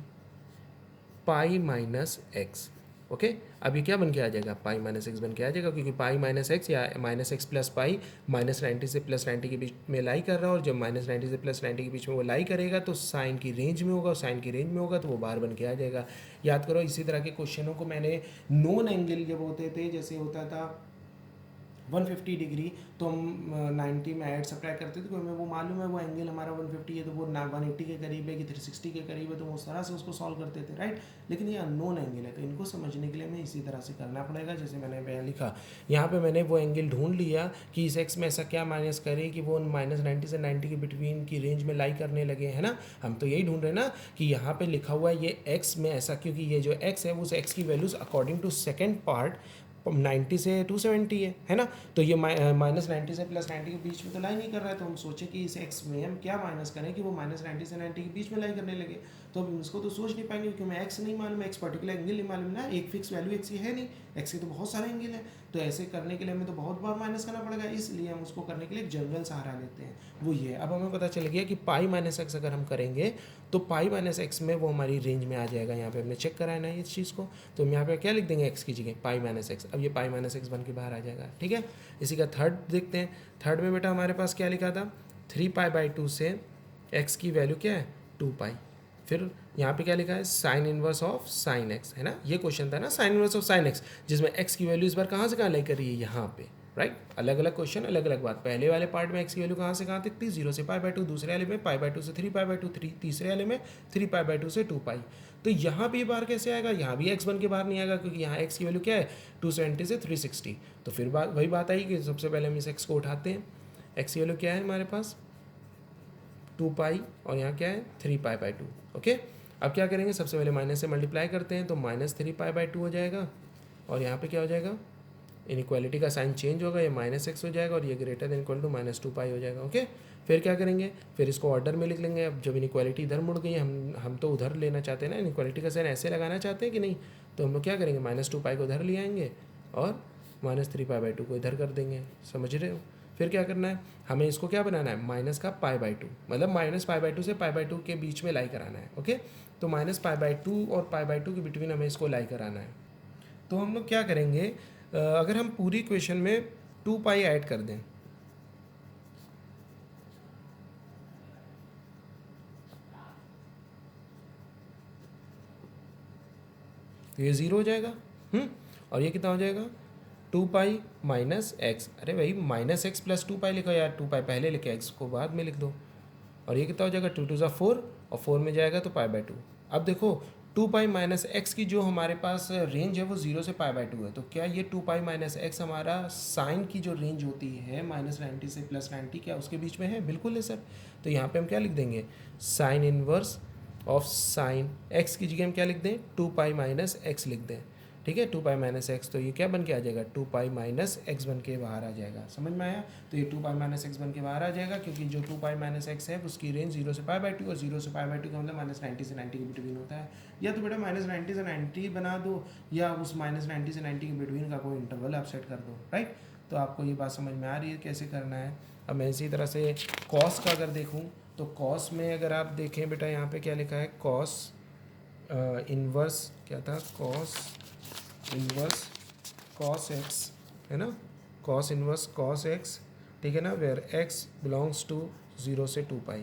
pi minus x, okay. अब ये क्या बन के आ जाएगा, पाई माइनस x बन के आ जाएगा, क्योंकि पाई माइनस x या -x प्लस पाई -90 से +90 के बीच में लाई कर रहा है, और जब -90 से +90 के बीच में वो लाई करेगा तो साइन की रेंज में होगा, साइन की रेंज में होगा तो वो बाहर बन के आ जाएगा। याद करो इसी तरह के क्वेश्चनों को मैंने नॉन एंगल जब होते थे, जैसे होता था 150 डिग्री, तो हम 90 में ऐड सब्ट्रैक्ट करते थे, तो हमें वो मालूम है वो एंगल हमारा 150 है तो वो 180 के करीब है कि 360 के करीब है, तो वो उस तरह से उसको सॉल्व करते थे, राइट। लेकिन ये अननोन एंगल है, तो इनको समझने के लिए हमें इसी तरह से करना पड़ेगा, जैसे मैंने पहले लिखा। यहाँ पे मैंने वो एंगल ढूंढ लिया कि इस एक्स में ऐसा क्या माइनस करे कि वो -90 से 90 के बिटवीन की रेंज में लाई करने लगे, है ना। हम तो यही ढूंढ रहे हैं ना कि यहाँ पे लिखा हुआ है ये एक्स में ऐसा, क्योंकि ये जो एक्स है उस एक्स की values according to second part 90 से 270 है ना। तो ये -90 से +90 के बीच में तो लाई नहीं कर रहा है, तो हम सोचे कि इस x में हम क्या माइनस करें कि वो -90 से 90 के बीच में लाई करने लगे। तो अब इसको तो सोच नहीं पाएंगे क्योंकि हमें x नहीं मालूम है, x पर्टिकुलर एंगल नहीं मालूम ना, एक फिक्स वैल्यू x की है नहीं, x के तो बहुत सारे एंगल हैं। तो ऐसे करने के लिए हमें तो बहुत बार माइनस करना पड़ेगा, इसलिए हम उसको करने के लिए एक जनरल सहारा लेते हैं, वो ये। अब हमें पता चल गया कि पाई माइनस एक्स अगर हम करेंगे तो पाई माइनस एक्स में वो हमारी रेंज में आ जाएगा। यहाँ पे हमने चेक कराया ना इस चीज़ को, तो हम यहाँ पे क्या लिख देंगे, एक्स की जगह पाई माइनस एक्स। अब ये पाई माइनस एक्स बन के बाहर आ जाएगा, ठीक है। इसी का थर्ड देखते हैं। थर्ड में बेटा हमारे पास क्या लिखा था, 3π/2 से एक्स की वैल्यू क्या है 2 पाई। फिर यहाँ पे क्या लिखा है, sine inverse of sine x, है ना। ये क्वेश्चन था ना sign inverse of sine X, जिसमें एक्स की वैल्यू इस बार कहाँ से कहाँ लाई कर रही है, यहाँ पे, राइट। अलग अलग क्वेश्चन, अलग अलग बात। पहले वाले पार्ट में एक्स की वैल्यू कहाँ से कहाँ तक थी, 0 से π/2, दूसरे वाले में π/2 से 3π/2, तीसरे वाले में 3π/2 से 2 पाई। तो यहाँ भी बाहर कैसे आएगा, यहाँ भी एक्स बन के बाहर नहीं आएगा, क्योंकि यहाँ एक्स की वैल्यू क्या है 270 से 360। तो फिर वही बात आई कि सबसे पहले हम इस एक्स को उठाते हैं। एक्स की वैल्यू क्या है हमारे पास 2 पाई और यहाँ क्या है 3π/2, ओके। अब क्या करेंगे, सबसे पहले माइनस से मल्टीप्लाई करते हैं, तो -3π/2 हो जाएगा और यहाँ पे क्या हो जाएगा, इनइक्वालिटी का साइन चेंज होगा, ये -x हो जाएगा और ये ग्रेटर देन इक्वल टू -2 पाई हो जाएगा, ओके। फिर क्या करेंगे, फिर इसको ऑर्डर में लिख लेंगे। अब जब इनइक्वालिटी इधर मुड़ गई, हम तो उधर लेना चाहते हैं ना, इनइक्वालिटी का साइन ऐसे लगाना चाहते हैं कि नहीं, तो हम लोग क्या करेंगे, -2 पाई को उधर ले आएंगे और -3π/2 को इधर कर देंगे, समझ रहे हो। फिर क्या करना है, हमें इसको क्या बनाना है, माइनस का π/2, मतलब -π/2 से π/2 के बीच में लाई कराना है। ओके, तो -π/2 और π/2 के बिटवीन हमें इसको लाई कराना है। तो हम लोग क्या करेंगे, अगर हम पूरी इक्वेशन में 2π ऐड कर दें, तो ये 0 हो जाएगा। और ये कितना हो जाएगा, 2π माइनस एक्स। अरे भाई -x प्लस 2π लिखो यार, 2π पहले लिखे, x को बाद में लिख दो। और ये कितना हो जाएगा, 2 2 4, और 4 में जाएगा तो π/2। अब देखो 2π माइनस एक्स की जो हमारे पास रेंज है वो 0 से π/2 है, तो क्या ये 2π माइनस एक्स हमारा साइन की जो रेंज होती है -90 से +90, क्या उसके बीच में है? बिल्कुल है सर। तो यहाँ पे हम क्या लिख देंगे, sign inverse of sine x की जगह हम क्या लिख दें, 2π माइनस एक्स लिख दें। ठीक है, 2π माइनस एक्स, तो ये क्या बन के आ जाएगा, 2π माइनस एक्स बन के बाहर आ जाएगा। समझ में आया। तो ये 2π माइनस एक्स बन के बाहर आ जाएगा, क्योंकि जो 2π माइनस एक्स है उसकी रेंज 0 से π/2, और 0 से π/2 का मतलब -90 से 90 के बिटवीन होता है। या तो बेटा -90 से 90 बना दो, या उस -90 से 90 के बिटवीन का कोई इंटरवल आप सेट कर दो, राइट। तो आपको ये बात समझ में आ रही है कैसे करना है। अब मैं इसी तरह से कॉस का अगर देखूँ, तो कॉस में अगर आप देखें बेटा, यहाँ पे क्या लिखा है, कॉस इनवर्स क्या था, कॉस इनवर्स कॉस एक्स है ना, कॉस इनवर्स कॉस एक्स, ठीक है ना, वेयर एक्स बिलोंग्स टू 0 से 2π।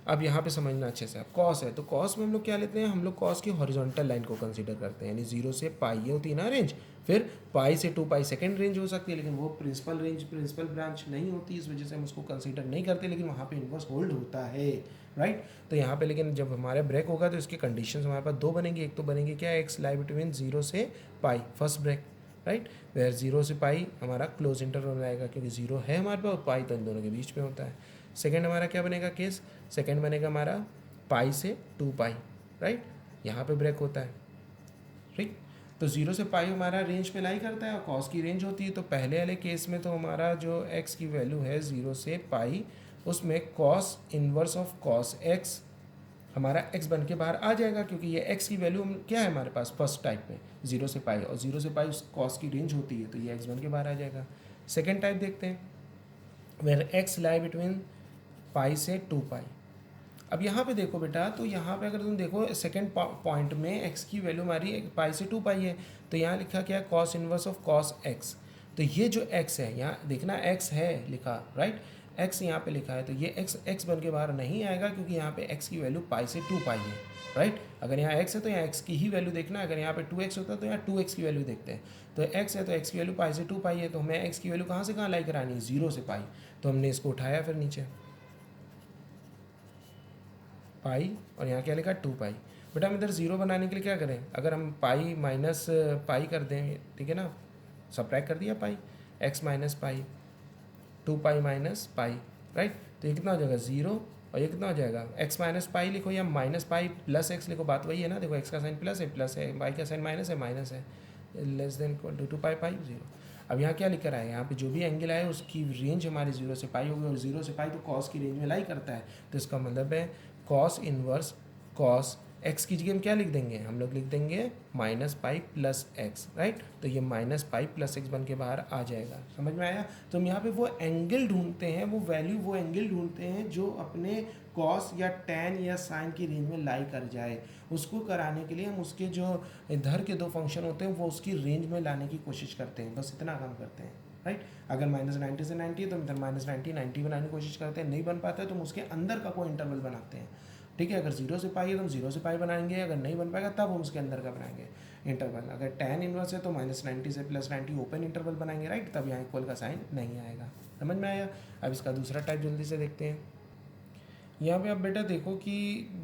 अब यहाँ पे समझना अच्छे से, आप कॉस है तो कॉस में हम लोग क्या लेते हैं, हम लोग कॉस की हॉरिजॉन्टल लाइन को कंसीडर करते हैं, यानी 0 से π ये होती है ना रेंज, फिर π से 2π सेकेंड रेंज हो सकती है, लेकिन वो प्रिंसिपल रेंज, प्रिंसिपल ब्रांच नहीं होती, इस वजह से हम उसको कंसीडर नहीं करते, लेकिन वहाँ पे इनवर्स होल्ड होता है, राइट। तो यहाँ पे लेकिन जब हमारा ब्रेक होगा तो इसकी कंडीशंस हमारे पास दो बनेंगी। एक तो बनेंगी क्या, एक्स लाई बिटवीन 0 से π, फर्स्ट ब्रेक, राइट, वेयर 0 से π हमारा क्लोज इंटरवल आएगा, क्योंकि 0 है हमारे पास और π तो इन दोनों के बीच में होता है। सेकेंड हमारा क्या बनेगा केस, सेकेंड बनेगा हमारा π से 2π, राइट, यहाँ पे ब्रेक होता है, ठीक। तो 0 से π हमारा रेंज पे लाई करता है और कॉस की रेंज होती है। तो पहले वाले केस में तो हमारा जो x की वैल्यू है 0 से π, उसमें cos inverse of cos x हमारा x बन के बाहर आ जाएगा, क्योंकि ये x की वैल्यू क्या है हमारे पास फर्स्ट टाइप में 0 से π, और 0 से π उस कॉस की रेंज होती है, तो ये x बन के बाहर आ जाएगा। सेकेंड टाइप देखते हैं, वेयर x लाई बिटवीन π से 2π। अब यहाँ पे देखो बेटा, तो यहाँ पे अगर तुम देखो सेकंड पॉइंट में x की वैल्यू हमारी π से 2π है, तो यहाँ लिखा क्या है, cos inverse of cos x। तो ये जो x है, यहाँ देखना x है लिखा, राइट, x यहाँ पे लिखा है, तो ये x बन के बाहर नहीं आएगा, क्योंकि यहाँ पे x की वैल्यू π से 2π है, राइट। अगर यहाँ x है तो यहाँ x की ही वैल्यू देखना, अगर यहाँ पे 2x होता है तो यहाँ 2x की वैल्यू देखते हैं। तो x है तो x की वैल्यू π से 2π है, तो हमें x की वैल्यू कहाँ से कहाँ लाई करानी है, 0 से π। तो हमने इसको उठाया फिर नीचे पाई, और यहाँ क्या लिखा 2π। बेटा हम इधर 0 बनाने के लिए क्या करें, अगर हम पाई माइनस पाई कर दें, ठीक है ना, सब्ट्रैक्ट कर दिया pi, x minus pi, 2π minus pi, right. तो ये कितना हो जाएगा 0, और ये कितना हो जाएगा, x माइनस पाई लिखो या माइनस पाई प्लस x लिखो, बात वही है ना। देखो x का साइन प्लस है, पाई का साइन माइनस है, लेस देन इक्वल टू 2π पाई 0। अब यहाँ क्या लिख कर आए, यहाँ पे जो भी एंगल आए उसकी रेंज हमारी 0 से π होगी, और 0 से π तो कॉस की रेंज में लाई करता है, तो इसका मतलब है कॉस इनवर्स कॉस x की जगह हम क्या लिख देंगे, हम लोग लिख देंगे -π प्लस एक्स, राइट। तो ये -π प्लस एक्स बन के बाहर आ जाएगा, समझ में आया। तो हम यहाँ पे वो एंगल ढूंढते हैं, वो वैल्यू, वो एंगल ढूंढते हैं जो अपने कॉस या टैन या साइन की रेंज में लाई कर जाए। उसको कराने के लिए हम उसके जो इधर के दो फंक्शन होते हैं वो उसकी रेंज में लाने की कोशिश करते हैं, बस इतना काम करते हैं, राइट। अगर -90 से 90 है तो हम इधर -90 बनाने की कोशिश करते हैं, नहीं बन पाता है तो हम उसके अंदर का कोई इंटरवल बनाते हैं, ठीक है। अगर 0 से π है तो हम 0 से π बनाएंगे, अगर नहीं बन पाएगा तब हम उसके अंदर का बनाएंगे इंटरवल। अगर tan इनवर्स है तो -90 से +90 ओपन इंटरवल बनाएंगे, राइट, तब यहाँ इक्वल का साइन नहीं आएगा, समझ में आया। अब इसका दूसरा टाइप जल्दी से देखते हैं। यहाँ पे आप बेटा देखो कि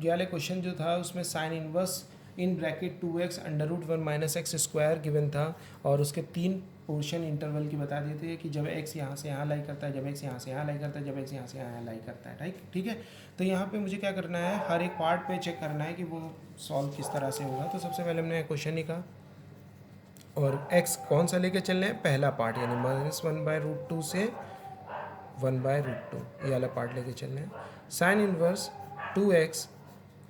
ये वाले क्वेश्चन जो था उसमें sine inverse in bracket 2x √1 - x square given था, और उसके 3 पोर्शन इंटरवल की बता देते हैं कि जब x यहाँ से यहाँ लाई करता है, जब x यहाँ से यहाँ लाई करता है, जब x यहाँ से यहाँ लाई करता है, ठीक है। तो यहाँ पे मुझे क्या करना है, हर एक पार्ट पे चेक करना है कि वो सॉल्व किस तरह से होगा। तो सबसे पहले हमने क्वेश्चन लिखा, और x कौन सा लेके चलना है, पहला पार्ट, यानी -1/√2 से 1/√2 ये वाला पार्ट लेके चलना है। Sine inverse 2x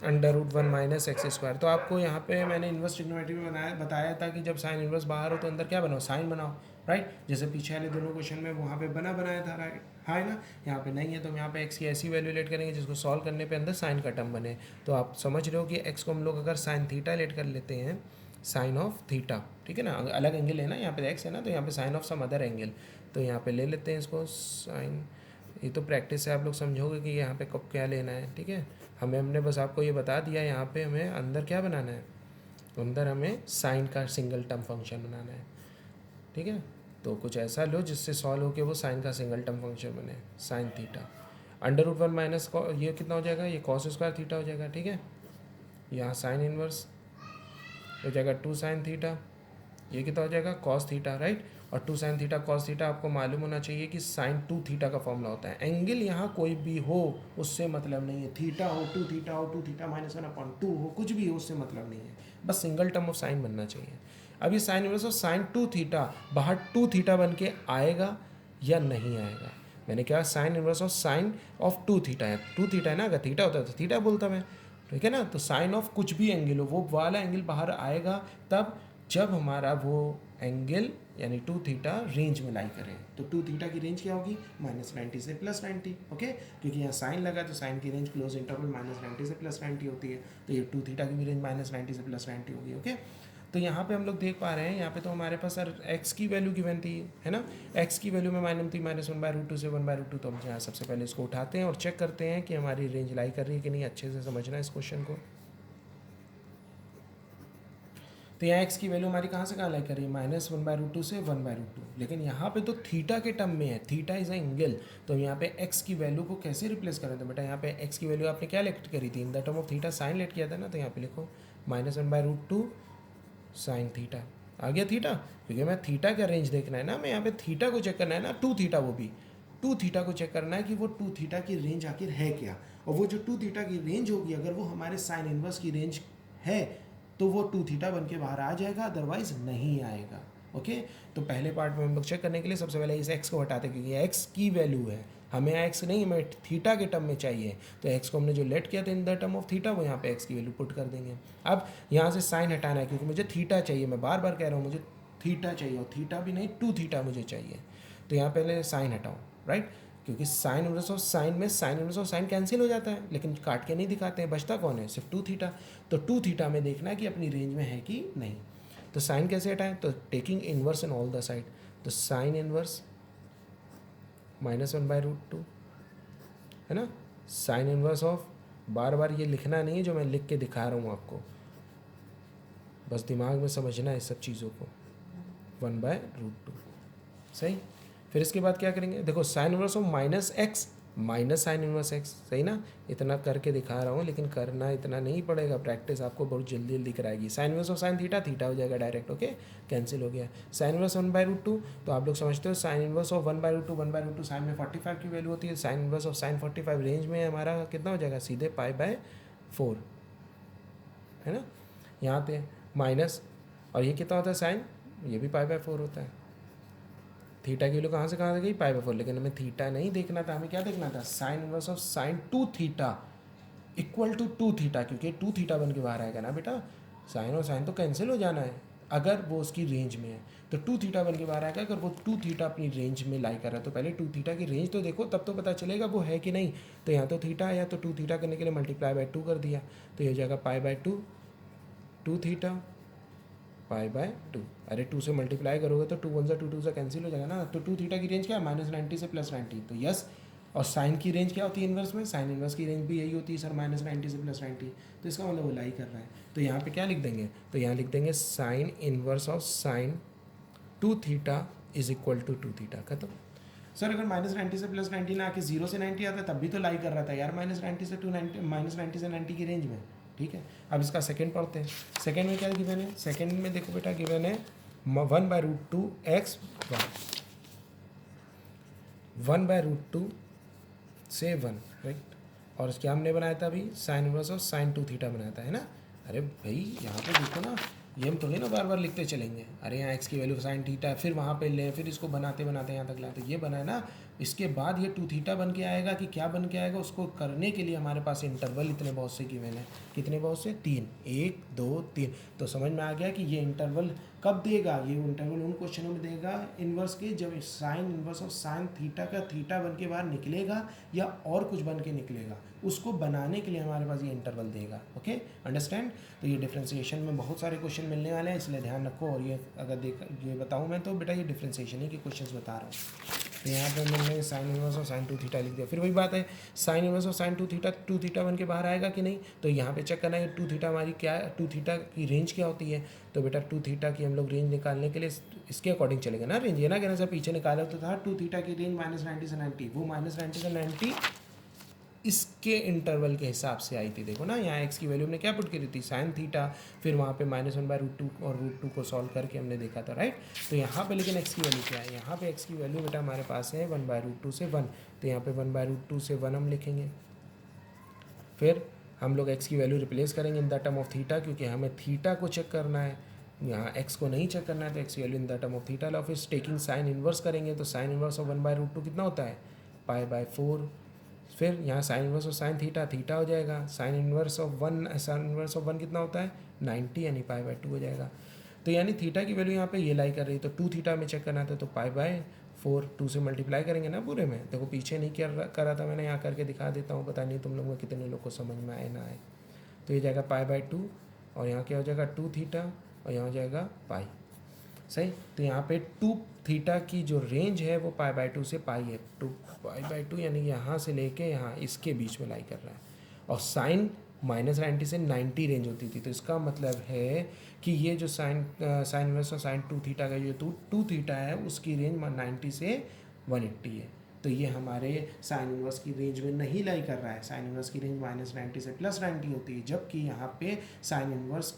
√1 - x square. तो आपको यहाँ पे मैंने इन्वर्स ट्रिग्नोमेट्री में बताया था कि जब साइन इन्वर्स बाहर हो तो अंदर क्या बनाओ, साइन बनाओ, राइट। जैसे पीछे वाले दोनों क्वेश्चन में वहाँ पे बना बनाया था, राइट, हाँ है ना। यहाँ पे नहीं है तो हम यहाँ पे एक्स की ऐसी वैल्यू लेट करेंगे जिसको सॉल्व करने पे अंदर साइन का टर्म बने। तो आप समझ रहे हो कि एक्स को हम लोग अगर साइन थीटा लेट कर लेते हैं, साइन ऑफ थीटा, ठीक है ना, अलग एंगल है ना, यहाँ पे एक्स है ना, तो यहाँ पे sine of some other angle, तो यहाँ पे ले लेते हैं इसको साइन। ये तो प्रैक्टिस से आप लोग समझोगे कि यहाँ पे कब क्या लेना है, ठीक है। हमने बस आपको ये बता दिया, यहाँ पे हमें अंदर क्या बनाना है, अंदर हमें साइन का सिंगल टर्म फंक्शन बनाना है, ठीक है। तो कुछ ऐसा लो जिससे सॉल्व होकर वो साइन का सिंगल टर्म फंक्शन बने, साइन थीटा। √1 माइनस ये कितना हो जाएगा, ये कॉस स्क्वायर थीटा हो जाएगा, ठीक है। यहाँ साइन इनवर्स हो जाएगा 2 साइन थीटा, ये कितना हो जाएगा कॉस थीटा, राइट। और 2 साइन थीटा कॉस थीटा आपको मालूम होना चाहिए कि साइन 2 थीटा का फॉर्मूला होता है। एंगल यहाँ कोई भी हो उससे मतलब नहीं है, थीटा हो 2 थीटा हो 2 थीटा -1/2 हो, कुछ भी हो उससे मतलब नहीं है, बस सिंगल टर्म ऑफ साइन बनना चाहिए। अब ये sign inverse of sine 2 theta बाहर 2 थीटा बन के आएगा या नहीं आएगा। मैंने क्या sign inverse of sign of 2 theta है, 2 थीटा है ना, अगर थीटा होता तो थीटा बोलता मैं, ठीक है ना। तो साइन ऑफ कुछ भी एंगल हो वो वाला एंगल बाहर आएगा तब जब हमारा वो एंगल यानी 2 थीटा रेंज में लाई करें। तो 2 थीटा की रेंज क्या होगी, -90 से +90, ओके। क्योंकि यहाँ साइन लगा तो साइन की रेंज क्लोज इंटरवल -90 से +90 होती है, तो ये 2 थीटा की भी रेंज -90 से +90 होगी, ओके। तो यहाँ पे हम लोग देख पा रहे हैं, यहाँ पे तो हमारे पास सर एक्स की वैल्यू गिवन थी, है ना। एक्स की वैल्यू में मालूम थी -1/√2 से 1/√2, तो हम यहाँ सबसे पहले इसको उठाते हैं और चेक करते हैं कि हमारी रेंज लाई कर रही है कि नहीं। अच्छे से समझना इस क्वेश्चन को। तो यहाँ एक्स की वैल्यू हमारी कहाँ से कहाँ लाई कर रही है, -1/√2 से 1/√2, लेकिन यहाँ पे तो थीटा के टर्म में है, थीटा इज अ एंगल। तो यहाँ पे एक्स की वैल्यू को कैसे रिप्लेस करें, तो बेटा यहाँ पे एक्स की वैल्यू आपने क्या लेट करी थी, in the term of theta sine let किया था ना, तो यहाँ पे लिखो -1/√2 साइन थीटा। आ गया थीटा, क्योंकि मैं थीटा का रेंज देखना है ना, मैं यहाँ पे थीटा को चेक करना है ना, 2 थीटा, वो भी 2 थीटा को चेक करना है कि वो 2 थीटा की रेंज आखिर है क्या। और वो जो 2 थीटा की रेंज होगी अगर वो हमारे साइन इनवर्स की रेंज है तो वो 2 थीटा बन के बाहर आ जाएगा, अदरवाइज नहीं आएगा, ओके। तो पहले पार्ट में हम लोग चेक करने के लिए सबसे पहले इस एक्स को हटाते हैं, क्योंकि एक्स की वैल्यू है, हमें एक्स नहीं, हमें थीटा के टर्म में चाहिए। तो एक्स को हमने जो लेट किया था इन द टर्म ऑफ थीटा, वो यहाँ पे एक्स की वैल्यू पुट कर देंगे। अब यहाँ से साइन हटाना है, क्योंकि मुझे थीटा चाहिए, मैं बार बार कह रहा हूँ मुझे थीटा चाहिए, और थीटा भी नहीं 2 थीटा मुझे चाहिए। तो यहाँ पहले साइन हटाओ, राइट, क्योंकि साइन इनवर्स ऑफ साइन में sign inverse of sign cancel हो जाता है, लेकिन काट के नहीं दिखाते हैं, बचता कौन है, सिर्फ 2 थीटा। तो 2 थीटा में देखना है कि अपनी रेंज में है कि नहीं। तो साइन कैसे हटाएं, तो taking inverse in all the side, तो साइन इनवर्स -1/√2, है ना। साइन इनवर्स ऑफ, बार बार ये लिखना नहीं है जो मैं लिख के दिखा रहा हूँ आपको, बस दिमाग में समझना है इस सब चीज़ों को, 1/√2, सही। फिर इसके बाद क्या करेंगे, देखो sine inverse of -x minus sine inverse x, सही ना। इतना करके दिखा रहा हूँ, लेकिन करना इतना नहीं पड़ेगा, प्रैक्टिस आपको बहुत जल्दी जल्दी कराएगी। Sign inverse of sine theta, theta हो जाएगा डायरेक्ट, ओके, कैंसिल हो गया। साइन इनवर्स 1/√2, तो आप लोग समझते हो साइन इनवर्स ऑफ 1/√2, 1/√2 साइन में 45 की वैल्यू होती है, sine inverse of sign 45 range में हमारा कितना हो जाएगा, सीधे π/4, है ना। यहाँ पे माइनस, और ये कितना होता है साइन, ये भी π/4 होता है। थीटा की वैल्यू कहाँ से कहाँ गई, π/4, लेकिन हमें थीटा नहीं देखना था, हमें क्या देखना था, sine inverse of sine 2 theta equal to 2 theta, क्योंकि 2 थीटा बन के बाहर आएगा ना बेटा, साइन और साइन तो कैंसिल हो जाना है अगर वो उसकी रेंज में है, तो 2 थीटा बन के बाहर आएगा अगर वो 2 थीटा अपनी रेंज में लाई कर रहा है। तो पहले 2 थीटा की रेंज तो देखो, तब तो पता चलेगा वो है कि नहीं। तो यहाँ तो थीटा आया, तो 2 थीटा करने के लिए ×2 कर दिया, तो ये हो जाएगा π/2, 2 थीटा π/2। अरे 2 से मल्टीप्लाई करोगे तो 2 1 से 2 2 से कैंसिल हो जाएगा ना। तो 2 थीटा की रेंज क्या है, -90 से +90, तो यस। और साइन की रेंज क्या होती है इन्वर्स में, साइन इन्वर्स की रेंज भी यही होती है सर, -90 से +90, तो इसका मतलब वो लाई कर रहा है। तो यहाँ पे क्या लिख देंगे, तो यहाँ लिख देंगे sine inverse of sine 2 theta is equal to 2 theta, खत्म। सर अगर -90 से +90 ना आके 0 से 90 आता तब भी तो लाई कर रहा था यार, -90 से 90 की रेंज में, ठीक है। अब इसका सेकंड पढ़ते हैं। सेकंड में क्या गिवन है, सेकंड में देखो बेटा गिवन है 1/√2 x 1/√2 से 1, राइट। और उसके हमने बनाया था अभी sign inverse of sine 2 theta बनाया था, है ना। अरे भाई यहाँ पे देखो ना, ये हम थोड़ी ना बार बार लिखते चलेंगे, अरे यहाँ एक्स की वैल्यू साइन थीटा, फिर वहाँ पे लें, फिर इसको बनाते बनाते यहाँ तक लाए, तो ये बना है ना। इसके बाद ये 2 थीटा बन के आएगा कि क्या बन के आएगा, उसको करने के लिए हमारे पास इंटरवल इतने बहुत से गिवन है, कितने बहुत से, 3, 1 2 3। तो समझ में आ गया कि ये इंटरवल कब देगा ये इंटरवल उन क्वेश्चनों में देगा इन्वर्स के, जब sign inverse of sine theta का थीटा बन के बाहर निकलेगा या और कुछ बन के निकलेगा, उसको बनाने के लिए हमारे पास ये इंटरवल देगा। Okay, understand. तो ये डिफ्रेंसिएशन में बहुत सारे क्वेश्चन मिलने वाले हैं, इसलिए ध्यान रखो। और ये अगर ये बताऊँ मैं तो बेटा ये डिफ्रेंसिएशन ही के क्वेश्चन बता रहा हूँ। तो यहाँ पे मैंने साइन इनवर्स और साइन 2 थीटा लिख दिया। फिर वही बात है, साइन इनवर्स और साइन 2 थीटा बन के बाहर आएगा कि नहीं, तो यहाँ पे चेक करना है 2 थीटा हमारी क्या, 2 थीटा की रेंज क्या होती है। तो बेटा 2 थीटा की हम लोग रेंज निकालने के लिए इसके अकॉर्डिंग चलेगा ना रेंज, ये ना कहना सर पीछे निकाला तो था 2 थीटा की रेंज -90 से 90, वो -90 से 90 इसके इंटरवल के हिसाब से आई थी। देखो ना यहाँ एक्स की वैल्यू हमने क्या पुट करी थी, साइन थीटा, फिर वहाँ पे -1/√2 और √2 को सॉल्व करके हमने देखा था, राइट। तो यहाँ पे लेकिन एक्स की वैल्यू क्या है, यहाँ पे एक्स की वैल्यू बेटा हमारे पास है 1/√2 से 1, तो यहाँ पे 1/√2 से 1 हम लिखेंगे। फिर हम लोग एक्स की वैल्यू रिप्लेस करेंगे इन द टर्म ऑफ थीटा, क्योंकि हमें थीटा को चेक करना है, यहाँ एक्स को नहीं चेक करना है, तो एक्स की value in the term of theta लो। फिर टेकिंग साइन इन्वर्स करेंगे, तो साइन इन्वर्स ऑफ 1/√2 कितना होता है, π/4। फिर यहाँ sign inverse of sine theta हो जाएगा, साइन इन्वर्स ऑफ 1 कितना होता है 90, यानी π/2 हो जाएगा। तो यानी थीटा की वैल्यू यहाँ पे ये लाई कर रही है, तो 2 थीटा में चेक करना था, तो π/4 2 से मल्टीप्लाई करेंगे ना पूरे में। देखो पीछे नहीं करा था मैंने, यहाँ करके दिखा देता हूँ, पता नहीं तुम लोगों को कितने लोग को समझ में आए ना आए। तो ये जाएगा π/2 और यहाँ क्या हो जाएगा 2 थीटा और यहाँ हो जाएगा पाई, सही। तो यहाँ पे 2 थीटा की जो रेंज है वो π/2 से पाई है, 2 π/2 यानी यहाँ से लेके यहाँ इसके बीच में लाई कर रहा है। और साइन -90 से 90 रेंज होती थी, तो इसका मतलब है कि ये जो साइन इनवर्स और साइन 2 थीटा का जो 2 थीटा है उसकी रेंज 90 से 180 है। तो ये हमारे साइन इनवर्स की रेंज में नहीं लाई कर रहा है, साइन इनवर्स की रेंज -90 से +90 होती है, जबकि यहाँ पे साइन इनवर्स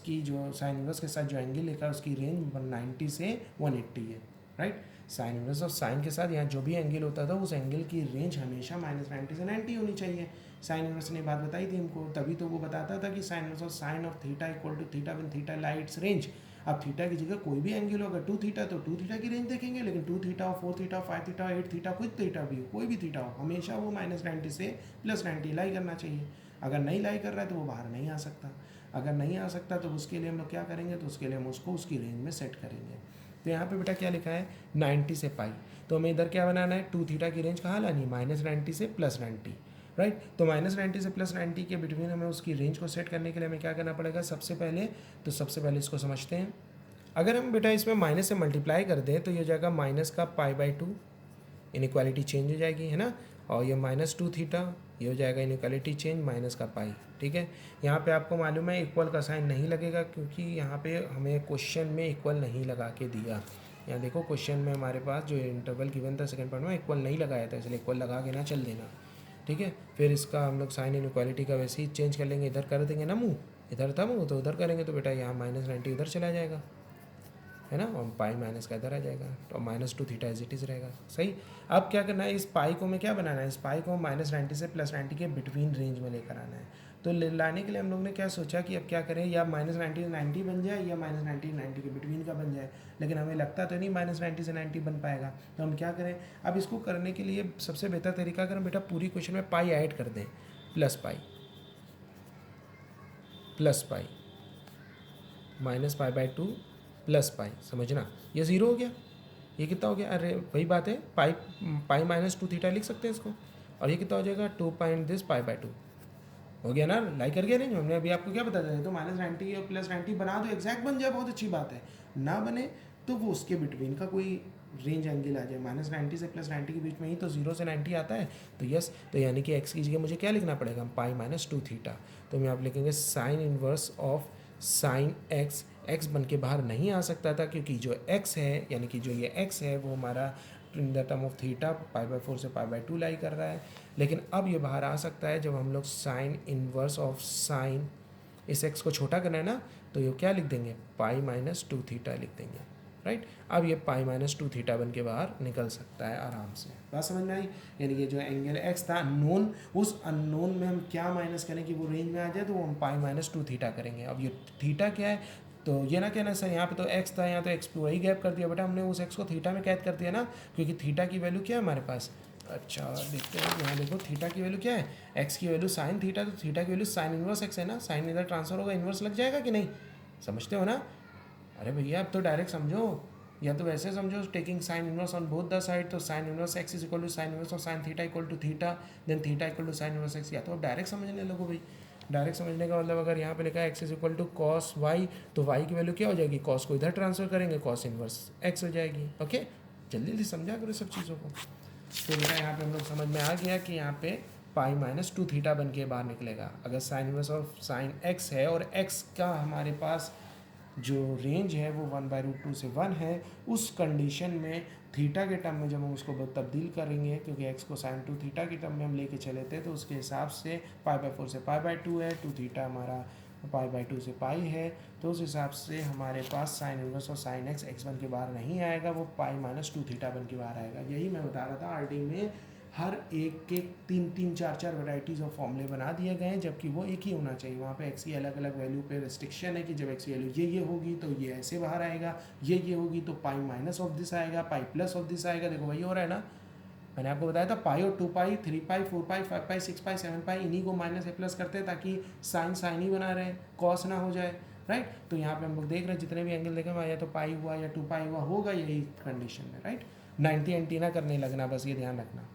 के साथ जो एंगल लेकर उसकी रेंज 90 से 180 है, राइट। साइन इनवर्स और साइन के साथ यहाँ जो भी एंगल होता था उस एंगल की रेंज हमेशा -90 से 90 होनी चाहिए। साइन इनवर्स ने बात बताई थी हमको, तभी तो वो बताता था कि साइन इनवर्स और sine of theta equal to theta when theta lights range. अब थीटा की जगह कोई भी एंगल होगा 2 थीटा, तो 2 थीटा की रेंज देखेंगे, लेकिन 2 थीटा हो, 4 थीटा हो, 5 थीटा हो, 8 थीटा, कुछ थीटा भी हो, कोई भी थीटा हो, हमेशा वो -90 से +90 लाई करना चाहिए। अगर नहीं लाई कर रहा है तो वो बाहर नहीं आ सकता। अगर नहीं आ सकता तो उसके लिए हम लोग क्या करेंगे, तो उसके लिए हम उसको उसकी रेंज में सेट करेंगे। तो यहाँ पे बेटा क्या लिखा है 90 से पाई, तो हमें इधर क्या बनाना है 2 थीटा की रेंज कहाँ लानी, -90 से +90, राइट। तो -90 से +90 के बिटवीन हमें उसकी रेंज को सेट करने के लिए हमें क्या करना पड़ेगा, सबसे पहले इसको समझते हैं। अगर हम बेटा इसमें माइनस से मल्टीप्लाई कर दें तो ये हो जाएगा माइनस का π/2, इनइक्वालिटी चेंज हो जाएगी, है ना। और ये -2 थीटा, ये हो जाएगा इनइक्वालिटी चेंज माइनस का पाई, ठीक है। यहाँ पे आपको मालूम है इक्वल का साइन नहीं लगेगा, क्योंकि यहाँ पे हमें क्वेश्चन में इक्वल नहीं लगा के दिया। यहाँ देखो क्वेश्चन में हमारे पास जो इंटरवल गिवन था सेकंड पॉइंट में इक्वल नहीं लगाया था, इसलिए इक्वल लगा के ना चल देना, ठीक है। फिर इसका हम लोग साइन इनइक्वालिटी का वैसे ही चेंज कर लेंगे, इधर कर देंगे ना मुँह, इधर था मुँह तो उधर करेंगे, तो बेटा यहाँ -90 उधर चला जाएगा, है ना, और पाई माइनस का इधर आ जाएगा, तो -2 थीटा एज इट इज़ रहेगा, सही। अब क्या करना है, इस पाई को हमें क्या बनाना है, इस पाई को -90 से +90 के बिटवीन रेंज में लेकर आना है। तो लाने के लिए हम लोग ने क्या सोचा कि अब क्या करें, या -90 से 90 बन जाए या -90 से 90 के बिटवीन का बन जाए, लेकिन हमें लगता तो नहीं -90 से 90 बन पाएगा। तो हम क्या करें, अब इसको करने के लिए सबसे बेहतर तरीका अगर हम बेटा पूरी क्वेश्चन में पाई ऐड कर दें, प्लस पाई -π/2 प्लस पाई, समझना ये 0 हो गया, ये कितना हो गया, अरे वही बात है पाई -2 थीटा लिख सकते हैं इसको, और ये कितना हो जाएगा 2 π/2 हो गया ना, लाई कर गया नहीं। हमने अभी आपको क्या बता दिया, तो -90 और +90 बना दो, एग्जैक्ट बन जाए बहुत अच्छी बात है, ना बने तो वो उसके बिटवीन का कोई रेंज एंगल आ जाए, -90 से +90 के बीच में ही तो 0 से 90 आता है, तो यस, तो यानी कि एक्स की जगह मुझे क्या लिखना पड़ेगा, π-2 थीटा। तो हम यहाँ पर लिखेंगे sign inverse of sine x बन के बाहर नहीं आ सकता था, क्योंकि जो x है, यानी कि जो ये x है वो हमारा in the term of theta π/4 से π/2 लाई कर रहा है। लेकिन अब ये बाहर आ सकता है जब हम लोग साइन इनवर्स ऑफ साइन, इस x को छोटा करना है ना, तो ये क्या लिख देंगे π-2 थीटा लिख देंगे, राइट। अब ये π-2 थीटा बन के बाहर निकल सकता है आराम से, बात समझ में आई। यानी कि जो एंगल x था अननोन, उस अननोन में हम क्या माइनस करें कि वो रेंज में आ जाए, तो हम π-2 थीटा करेंगे। अब ये थीटा क्या है, तो ये ना कहना सर यहाँ पे तो x था, यहाँ तो x पे वही गैप कर दिया, बेटा हमने उस x को थीटा में कैद कर दिया ना, क्योंकि थीटा की वैल्यू क्या है हमारे पास, अच्छा देखते हैं यहाँ देखो थीटा की वैल्यू क्या है, x की वैल्यू साइन थीटा, तो थीटा की वैल्यू साइन इनवर्स x है ना, साइन इधर ट्रांसफर होगा, इन्वर्स लग जाएगा कि नहीं, समझते हो ना। अरे भैया अब तो डायरेक्ट समझो, या तो वैसे समझो taking sine inverse on both the side, तो sine inverse X is equal to sine inverse of sine theta equal to theta, then theta equal to sine inverse X, या तो डायरेक्ट समझने लगो भाई। डायरेक्ट समझने का मतलब अगर यहाँ पे लिखा है X is equal to cos Y, तो वाई की वैल्यू क्या हो जाएगी, कॉस को इधर ट्रांसफर करेंगे, कॉस इनवर्स एक्स हो जाएगी। ओके, जल्दी जल्दी समझा करो सब चीज़ों को। तो बेटा यहाँ पे हम लोग समझ में आ गया कि यहाँ पे पाई माइनस टू थीटा बन के बाहर निकलेगा अगर sign inverse of sine x है, और एक्स का हमारे पास जो रेंज है वो 1/√2 से 1 है। उस कंडीशन में थीटा के टर्म में जब हम उसको तब्दील करेंगे, क्योंकि एक्स को साइन 2 थीटा के टर्म में हम लेके चले थे, तो उसके हिसाब से पाई/4 से पाई/2 है, 2 थीटा हमारा पाई/2 से पाई है, तो उस हिसाब से हमारे पास साइन इनवर्स और साइन एक्स एक्स बन के बाहर नहीं आएगा, वो पाई माइनस 2 थीटा बन के बाहर आएगा। यही मैं बता रहा था, आरडी में हर एक के 3-4 वैरायटीज़ ऑफ फॉर्मूले बना दिए गए हैं, जबकि वो एक ही होना चाहिए। वहाँ पे एक्स की अलग अलग वैल्यू पे रिस्ट्रिक्शन है कि जब एक्स की वैल्यू ये होगी तो ये ऐसे बाहर आएगा, ये होगी तो पाई माइनस ऑफ दिस आएगा, पाई प्लस ऑफ दिस आएगा। देखो वही हो रहा है ना, मैंने आपको बताया था पाई और 2 पाई 3 पाई 4 पाई 5 पाई 6 पाई 7 पाई, इन्हीं को माइनस ए प्लस करते हैं ताकि साइन साइन ही बना रहे, कॉस ना हो जाए, राइट। तो यहाँ पे हम लोग देख रहे हैं जितने भी एंगल देखे या तो पाई हुआ या 2 पाई हुआ होगा यही कंडीशन में, राइट। 90 एंटीना करने लगना, बस ये ध्यान रखना,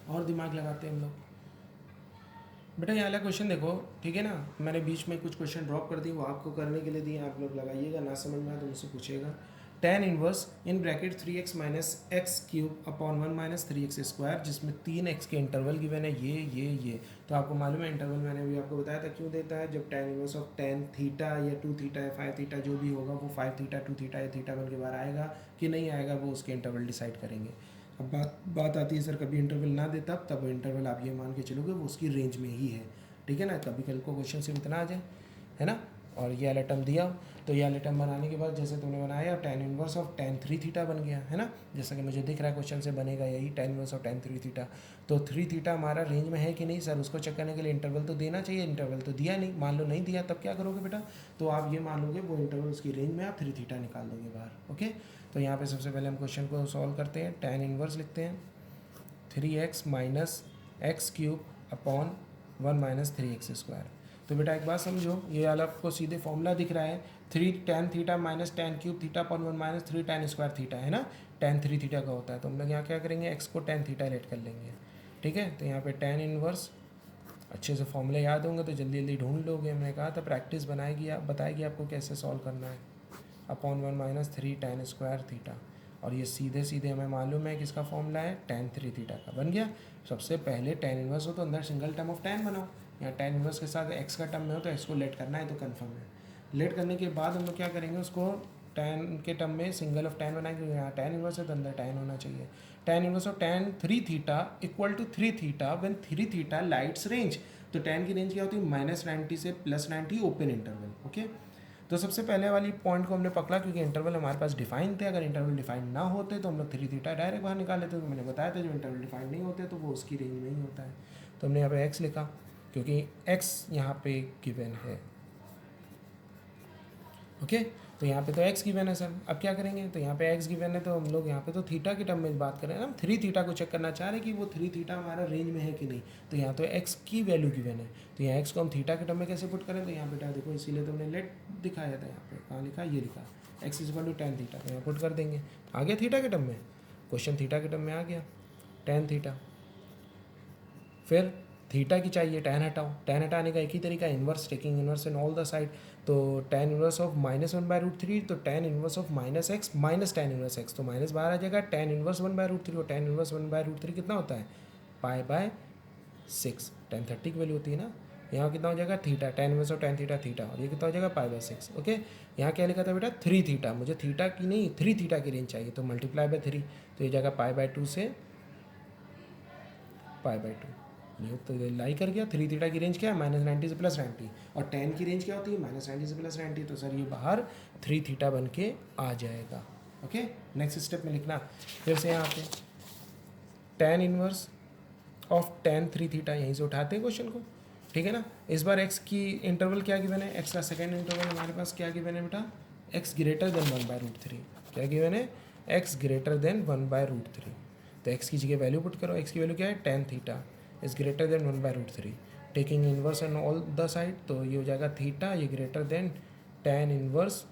और दिमाग लगाते हैं हम लोग। बेटा यहाँ वाला क्वेश्चन देखो, ठीक है ना, मैंने बीच में कुछ क्वेश्चन ड्रॉप कर दिए, वो आपको करने के लिए दिए, आप लोग लगाइएगा, ना समझ में आए तो मुझसे पूछेगा। tan inverse in bracket 3x minus x cube upon 1 minus 3x square, जिसमें 3x के इंटरवल गिवन है ये। तो आपको मालूम है इंटरवल, मैंने भी आपको बताया था क्यों देता है, जब tan inverse of tan theta या 2 थीटा या 5 थीटा जो भी होगा वो 5 थीटा 2 थीटा या थीटा बन के बाहर आएगा कि नहीं आएगा, वो उसके इंटरवल डिसाइड करेंगे। अब बात आती है सर कभी इंटरवल ना दे तब इंटरवल आप ये मान के चलोगे वो उसकी रेंज में ही है, ठीक है ना। कभी कल को क्वेश्चन से इतना आ जाए, है ना, और ये वाला टर्म दिया, तो ये वाला टर्म बनाने के बाद जैसे तुमने बनाया tan inverse of tan 3 theta बन गया, है ना, जैसा कि मुझे दिख रहा है क्वेश्चन से बनेगा यही tan inverse of tan 3 theta. तो 3 थीटा हमारा रेंज में है कि नहीं सर, उसको चेक करने के लिए इंटरवल तो देना चाहिए, इंटरवल तो दिया नहीं, मान लो नहीं दिया, तब क्या करोगे बेटा, तो आप ये मान लोगे वो इंटरवल उसकी रेंज में, आप 3 थीटा निकाल दोगे बाहर। ओके, तो यहाँ पे सबसे पहले हम क्वेश्चन को सॉल्व करते हैं। tan इनवर्स लिखते हैं 3x minus x cube upon 1 minus 3x square. तो बेटा एक बात समझो, ये वाला आपको सीधे फॉर्मूला दिख रहा है, 3 tan theta minus tan cube theta upon 1 minus 3 tan square theta, है ना, tan 3 थीटा का होता है। तो हम लोग यहाँ क्या करेंगे, x को tan थीटा लेट कर लेंगे, ठीक है। तो यहाँ पे tan इनवर्स अच्छे से फॉर्मूले याद होंगे तो जल्दी जल्दी ढूंढ लोगे, मैंने कहा था प्रैक्टिस बताएगी आपको कैसे सॉल्व करना है, upon 1 minus 3 tan square theta, और ये सीधे सीधे हमें मालूम है किसका फॉर्मूला है, tan 3 थीटा का। बन गया। सबसे पहले tan इनवर्स हो तो अंदर सिंगल टर्म ऑफ tan बनाओ, यहाँ tan इनवर्स के साथ x का टर्म में हो तो x को लेट करना है, तो कन्फर्म है। लेट करने के बाद हम लोग क्या करेंगे, उसको tan के टर्म में सिंगल ऑफ tan बनाएंगे, यहाँ tan इनवर्स है तो अंदर tan होना चाहिए। tan inverse of tan 3 theta equal to 3 theta when 3 theta lights range. तो tan की रेंज क्या होती है, -90 से +90 ओपन इंटरवल। ओके, तो सबसे पहले वाली पॉइंट को हमने पकड़ा क्योंकि इंटरवल हमारे पास डिफाइन थे, अगर इंटरवल डिफाइन ना होते तो हम लोग 3 थीटा डायरेक्ट बाहर निकाल लेते। तो मैंने बताया था जब इंटरवल डिफाइन नहीं होते तो वो उसकी रेंज में ही होता है। तो हमने यहाँ पे x लिखा क्योंकि x यहाँ पे गिवन है। ओके, तो यहाँ पे तो x गिवन है सर, अब क्या करेंगे, तो यहाँ पे x गिवन है तो हम लोग यहाँ पे तो थीटा के टर्म में बात करें ना, हम 3 थीटा को चेक करना चाह रहे हैं कि वो 3 थीटा हमारा रेंज में है कि नहीं। तो यहाँ तो x की वैल्यू गिवन है, तो यहाँ x को हम थीटा के टर्म में कैसे पुट करें, तो यहाँ बेटा देखो इसीलिए तो हमने लेट दिखाया था, यहाँ पे कहाँ लिखा, ये लिखा x equal to tan theta, तो यहाँ पुट कर देंगे, आ गया थीटा के टर्म में, क्वेश्चन थीटा के टर्म में आ गया tan थीटा। फिर थीटा की चाहिए, tan हटाओ, tan हटाने का एक ही तरीका, inverse, taking inverse in all the side. तो tan इन्वर्स ऑफ -1/√3, तो tan inverse of -x minus tan inverse x, तो माइनस बाहर आ जाएगा, tan इन्वर्स 1/√3, और tan इन्वर्स 1/√3 कितना होता है, π/6, tan 30 की वैल्यू होती है ना। यहाँ कितना हो जाएगा theta, tan inverse of tan theta theta, और ये कितना हो जाएगा π/6। ओके, यहाँ क्या लिखा था बेटा 3 थीटा, मुझे थीटा की नहीं 3 थीटा की रेंज चाहिए, तो मल्टीप्लाई बाय 3, तो ये जाएगा π/2 से π/2, ये तो लाई कर गया। 3 थीटा की रेंज क्या है, -90 से +90, और tan की रेंज क्या होती है, -90 से +90, तो सर ये बाहर 3 थीटा बन के आ जाएगा। ओके, नेक्स्ट स्टेप में लिखना, फिर से यहाँ पे tan inverse of tan 3 theta, यहीं से उठाते हैं क्वेश्चन को, ठीक है ना। इस बार x की इंटरवल क्या गिवन है, x का सेकेंड इंटरवल हमारे पास क्या गिवन है बेटा, x ग्रेटर देन 1/√3, क्या गिवन है, x ग्रेटर देन 1/√3। तो x की जगह वैल्यू पुट करो, x की वैल्यू क्या है, tan theta is greater than 1/√3, taking inverse on all the side, तो ये हो जाएगा थीटा, ये ग्रेटर देन tan इनवर्स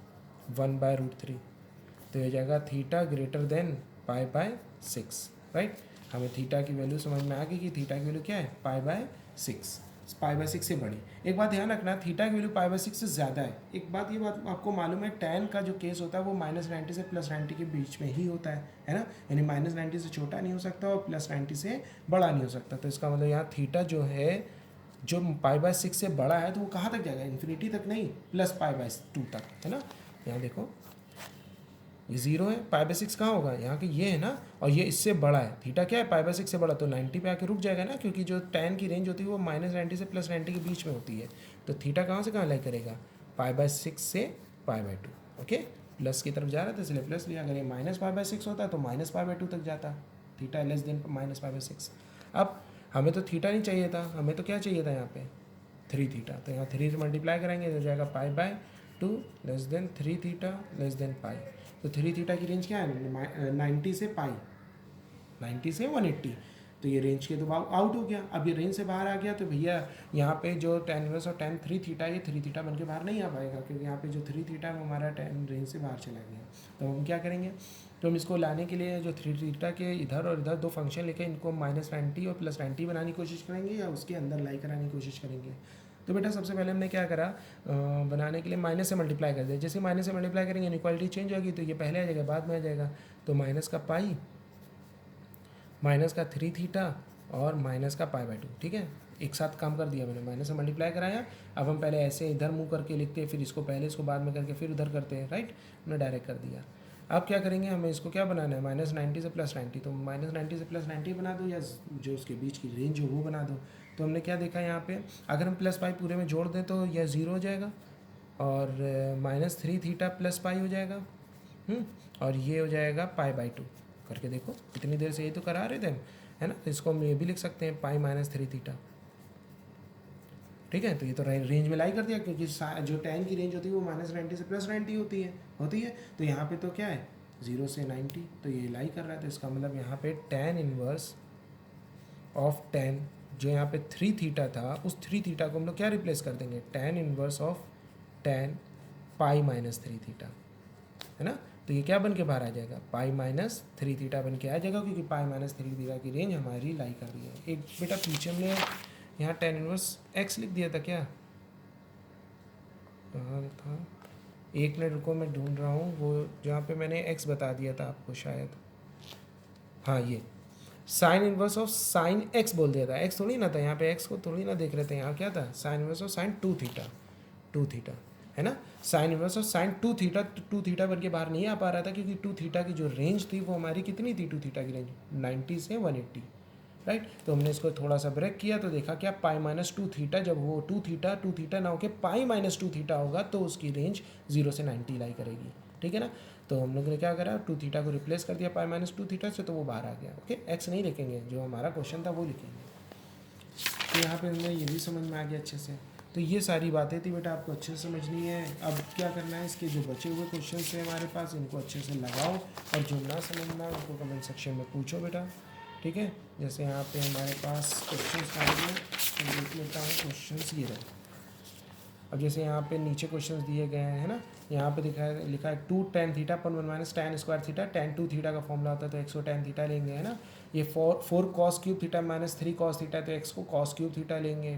1/√3, तो ये हो जाएगा थीटा ग्रेटर देन π/6, राइट। हमें थीटा की वैल्यू समझ में आ गई कि थीटा की वैल्यू क्या है, π/6, π/6 से बड़ी। एक बात ध्यान रखना, थीटा की वैल्यू π/6 से ज़्यादा है। एक बात ये बात आपको मालूम है, tan का जो केस होता है वो -90 से +90 के बीच में ही होता है ना, यानी -90 से छोटा नहीं हो सकता और +90 से बड़ा नहीं हो सकता। तो इसका मतलब यहाँ थीटा जो है, जो π/6 से बड़ा है, तो वो कहाँ तक जाएगा, इन्फिनिटी तक नहीं, +π/2 तक, है ना। यहाँ देखो ये 0 है, π/6 कहाँ होगा, यहाँ के ये है ना, और ये इससे बड़ा है, थीटा क्या है, π/6 से बड़ा, तो 90 पे आके रुक जाएगा ना, क्योंकि जो tan की रेंज होती है वो -90 से +90 के बीच में होती है। तो थीटा कहाँ से कहाँ लाई करेगा, π/6 से π/2, ओके। प्लस की तरफ जा रहा था इसलिए प्लस लिया, अगर ये -π/6 होता तो -π/2 तक जाता, थीटा लेस देन -π/6। अब हमें तो थीटा नहीं चाहिए था, हमें तो क्या चाहिए था यहाँ पे 3 थीटा, तो यहाँ 3 से मल्टीप्लाई करेंगे तो हो जाएगा π/2 less than 3 theta less than pi. तो 3 थीटा की रेंज क्या है, 90 से पाई, 90 से 180, तो ये रेंज के तो आउट हो गया। अब ये रेंज से बाहर आ गया तो भैया यहाँ पे जो tan इनवर्स और tan 3 थीटा, ये 3 थीटा बन के बाहर नहीं आ पाएगा, क्योंकि यहाँ पे जो 3 थीटा है वो हमारा tan रेंज से बाहर चला गया। तो हम क्या करेंगे, तो हम इसको लाने के लिए जो 3 थीटा के इधर और इधर दो फंक्शन लेके इनको -90 और +90 बनाने की कोशिश करेंगे, या उसके अंदर लाई कराने की कोशिश करेंगे। तो बेटा सबसे पहले हमने क्या करा, बनाने के लिए माइनस से मल्टीप्लाई कर दिया। जैसे माइनस से मल्टीप्लाई करेंगे इनइक्वालिटी चेंज होगी, तो ये पहले आ जाएगा बाद में आ जाएगा। तो माइनस का पाई, माइनस का 3 थीटा और माइनस का π/2, ठीक है, एक साथ काम कर दिया मैंने, माइनस से मल्टीप्लाई कराया। अब हम पहले ऐसे इधर मूव करके लिखते हैं, फिर इसको पहले इसको बाद में करके फिर उधर करते हैं, राइट, हमने डायरेक्ट कर दिया। अब क्या करेंगे, हमें इसको क्या बनाना है, -90 से +90, तो -90 से +90 बना दो, या जो उसके बीच की रेंज हो वो बना दो। तो हमने क्या देखा यहाँ पे, अगर हम +π पूरे में जोड़ दें तो यह 0 हो जाएगा, और -3 थीटा +π हो जाएगा, और ये हो जाएगा π/2। करके देखो, इतनी देर से यही तो करा रहे थे हम, है ना। तो इसको हम ये भी लिख सकते हैं π-3 थीटा, ठीक है। तो ये तो रेंज में लाई कर दिया, क्योंकि जो tan की रेंज होती है वो -90 से +90 होती है। तो यहाँ पे तो क्या है, 0 से 90, तो ये लाई कर रहा है। तो इसका मतलब यहाँ पे tan इनवर्स ऑफ tan, जो यहाँ पे 3 थीटा था, उस 3 थीटा को हम लोग क्या रिप्लेस कर देंगे, tan inverse of tan π-3 theta, है ना। तो ये क्या बन के बाहर आ जाएगा, π-3 थीटा बन के आ जाएगा, क्योंकि π-3 थीटा की रेंज हमारी लाई कर रही है। एक बेटा पीछे हमने यहाँ tan इनवर्स x लिख दिया था क्या, कहाँ था, 1 मिनट रुको मैं ढूंढ रहा हूँ, वो जहाँ पे मैंने x बता दिया था आपको शायद, हाँ ये sign inverse of sign x बोल दिया था, x थोड़ी ना था यहाँ पे, x को थोड़ी ना देख रहे थे, यहाँ क्या था, sine inverse of sine 2 theta, है ना। Sign inverse of sine 2 theta बन के बाहर नहीं आ पा रहा था, क्योंकि 2 थीटा की जो रेंज थी वो हमारी कितनी थी, 2 थीटा की रेंज 90 से 180, राइट। तो हमने इसको थोड़ा सा ब्रेक किया, तो देखा क्या, π-2 थीटा, जब वो 2 थीटा ना होके π-2 थीटा होगा, तो उसकी रेंज 0 से 90 लाई करेगी, ठीक है ना। तो हम लोग ने क्या करा, 2 थीटा को रिप्लेस कर दिया π-2 थीटा से, तो वो बाहर आ गया, ओके। x नहीं लिखेंगे, जो हमारा क्वेश्चन था वो लिखेंगे। तो यहाँ पे हमें ये भी समझ में आ गया अच्छे से। तो ये सारी बातें थी बेटा, आपको अच्छे से समझनी है। अब क्या करना है, इसके जो बचे हुए क्वेश्चन है हमारे पास, इनको अच्छे से लगाओ, और जो ना समझना उनको कमेंट सेक्शन में पूछो बेटा, ठीक है। जैसे यहाँ पे हमारे पास क्वेश्चन आ रहे हैं, तो देख लेता हूँ क्वेश्चन ये रहे। अब जैसे यहाँ पे नीचे क्वेश्चंस दिए गए हैं ना, यहाँ पे लिखा है 2 tan थीटा अपन 1 - tan square theta, tan 2 theta का फॉर्मूला होता है, तो x को tan थीटा लेंगे, है ना। ये 4 cos cube theta -3 cos theta, तो x को cos क्यूब थीटा लेंगे,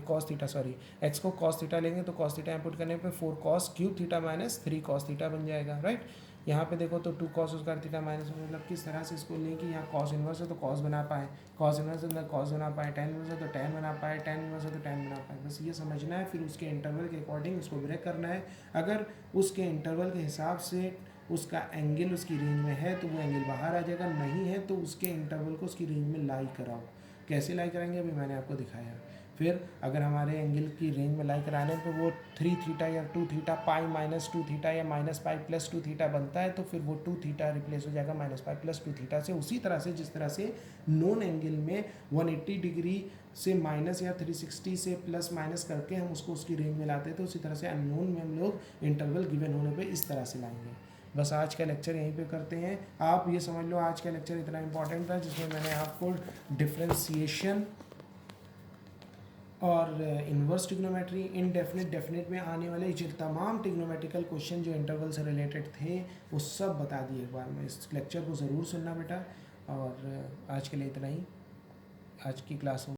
x को cos थीटा लेंगे, तो cos थीटा इनपुट करने पे 4 cos cube theta -3 cos theta बन जाएगा, राइट। यहाँ पे देखो तो 2 cos स्क्वायर थीटा माइनस, मतलब किस तरह से इसको लें कि यहाँ cos इनवर्स है तो cos बना पाए, cos इनवर्स है तो cos बना पाए, tan इनवर्स है तो tan बना पाए, tan इनवर्स है तो tan बना पाए। बस ये समझना है, फिर उसके इंटरवल के अकॉर्डिंग उसको ब्रेक करना है। अगर उसके इंटरवल के हिसाब से उसका एंगल उसकी रेंज में है तो वो एंगल बाहर आ जाएगा, नहीं है तो उसके इंटरवल को उसकी रेंज में लाई कराओ। कैसे लाई कराएंगे अभी मैंने आपको दिखाया। फिर अगर हमारे एंगल की रेंज में लाई कराने पे वो 3 थीटा या 2 थीटा π-2 थीटा या -π+2 थीटा बनता है, तो फिर वो 2 थीटा रिप्लेस हो जाएगा -π+2 थीटा से। उसी तरह से जिस तरह से नॉन एंगल में 180 डिग्री से माइनस या 360 से प्लस माइनस करके हम उसको उसकी रेंज में लाते हैं, तो उसी तरह से अननोन में हम लोग इंटरवल गिवन होने पे इस तरह से लाएंगे। बस आज का लेक्चर यहीं पे करते हैं। आप ये समझ लो आज का लेक्चर इतना इंपॉर्टेंट था, जिसमें मैंने आपको डिफ्रेंसिएशन और इन्वर्स ट्रिग्नोमेट्री, इनडेफिनिट, डेफिनेट में आने वाले जो तमाम ट्रिग्नोमेट्रिकल क्वेश्चन जो इंटरवल से रिलेटेड थे वो सब बता दिए एक बार में। इस लेक्चर को ज़रूर सुनना बेटा। और आज के लिए इतना ही, आज की क्लास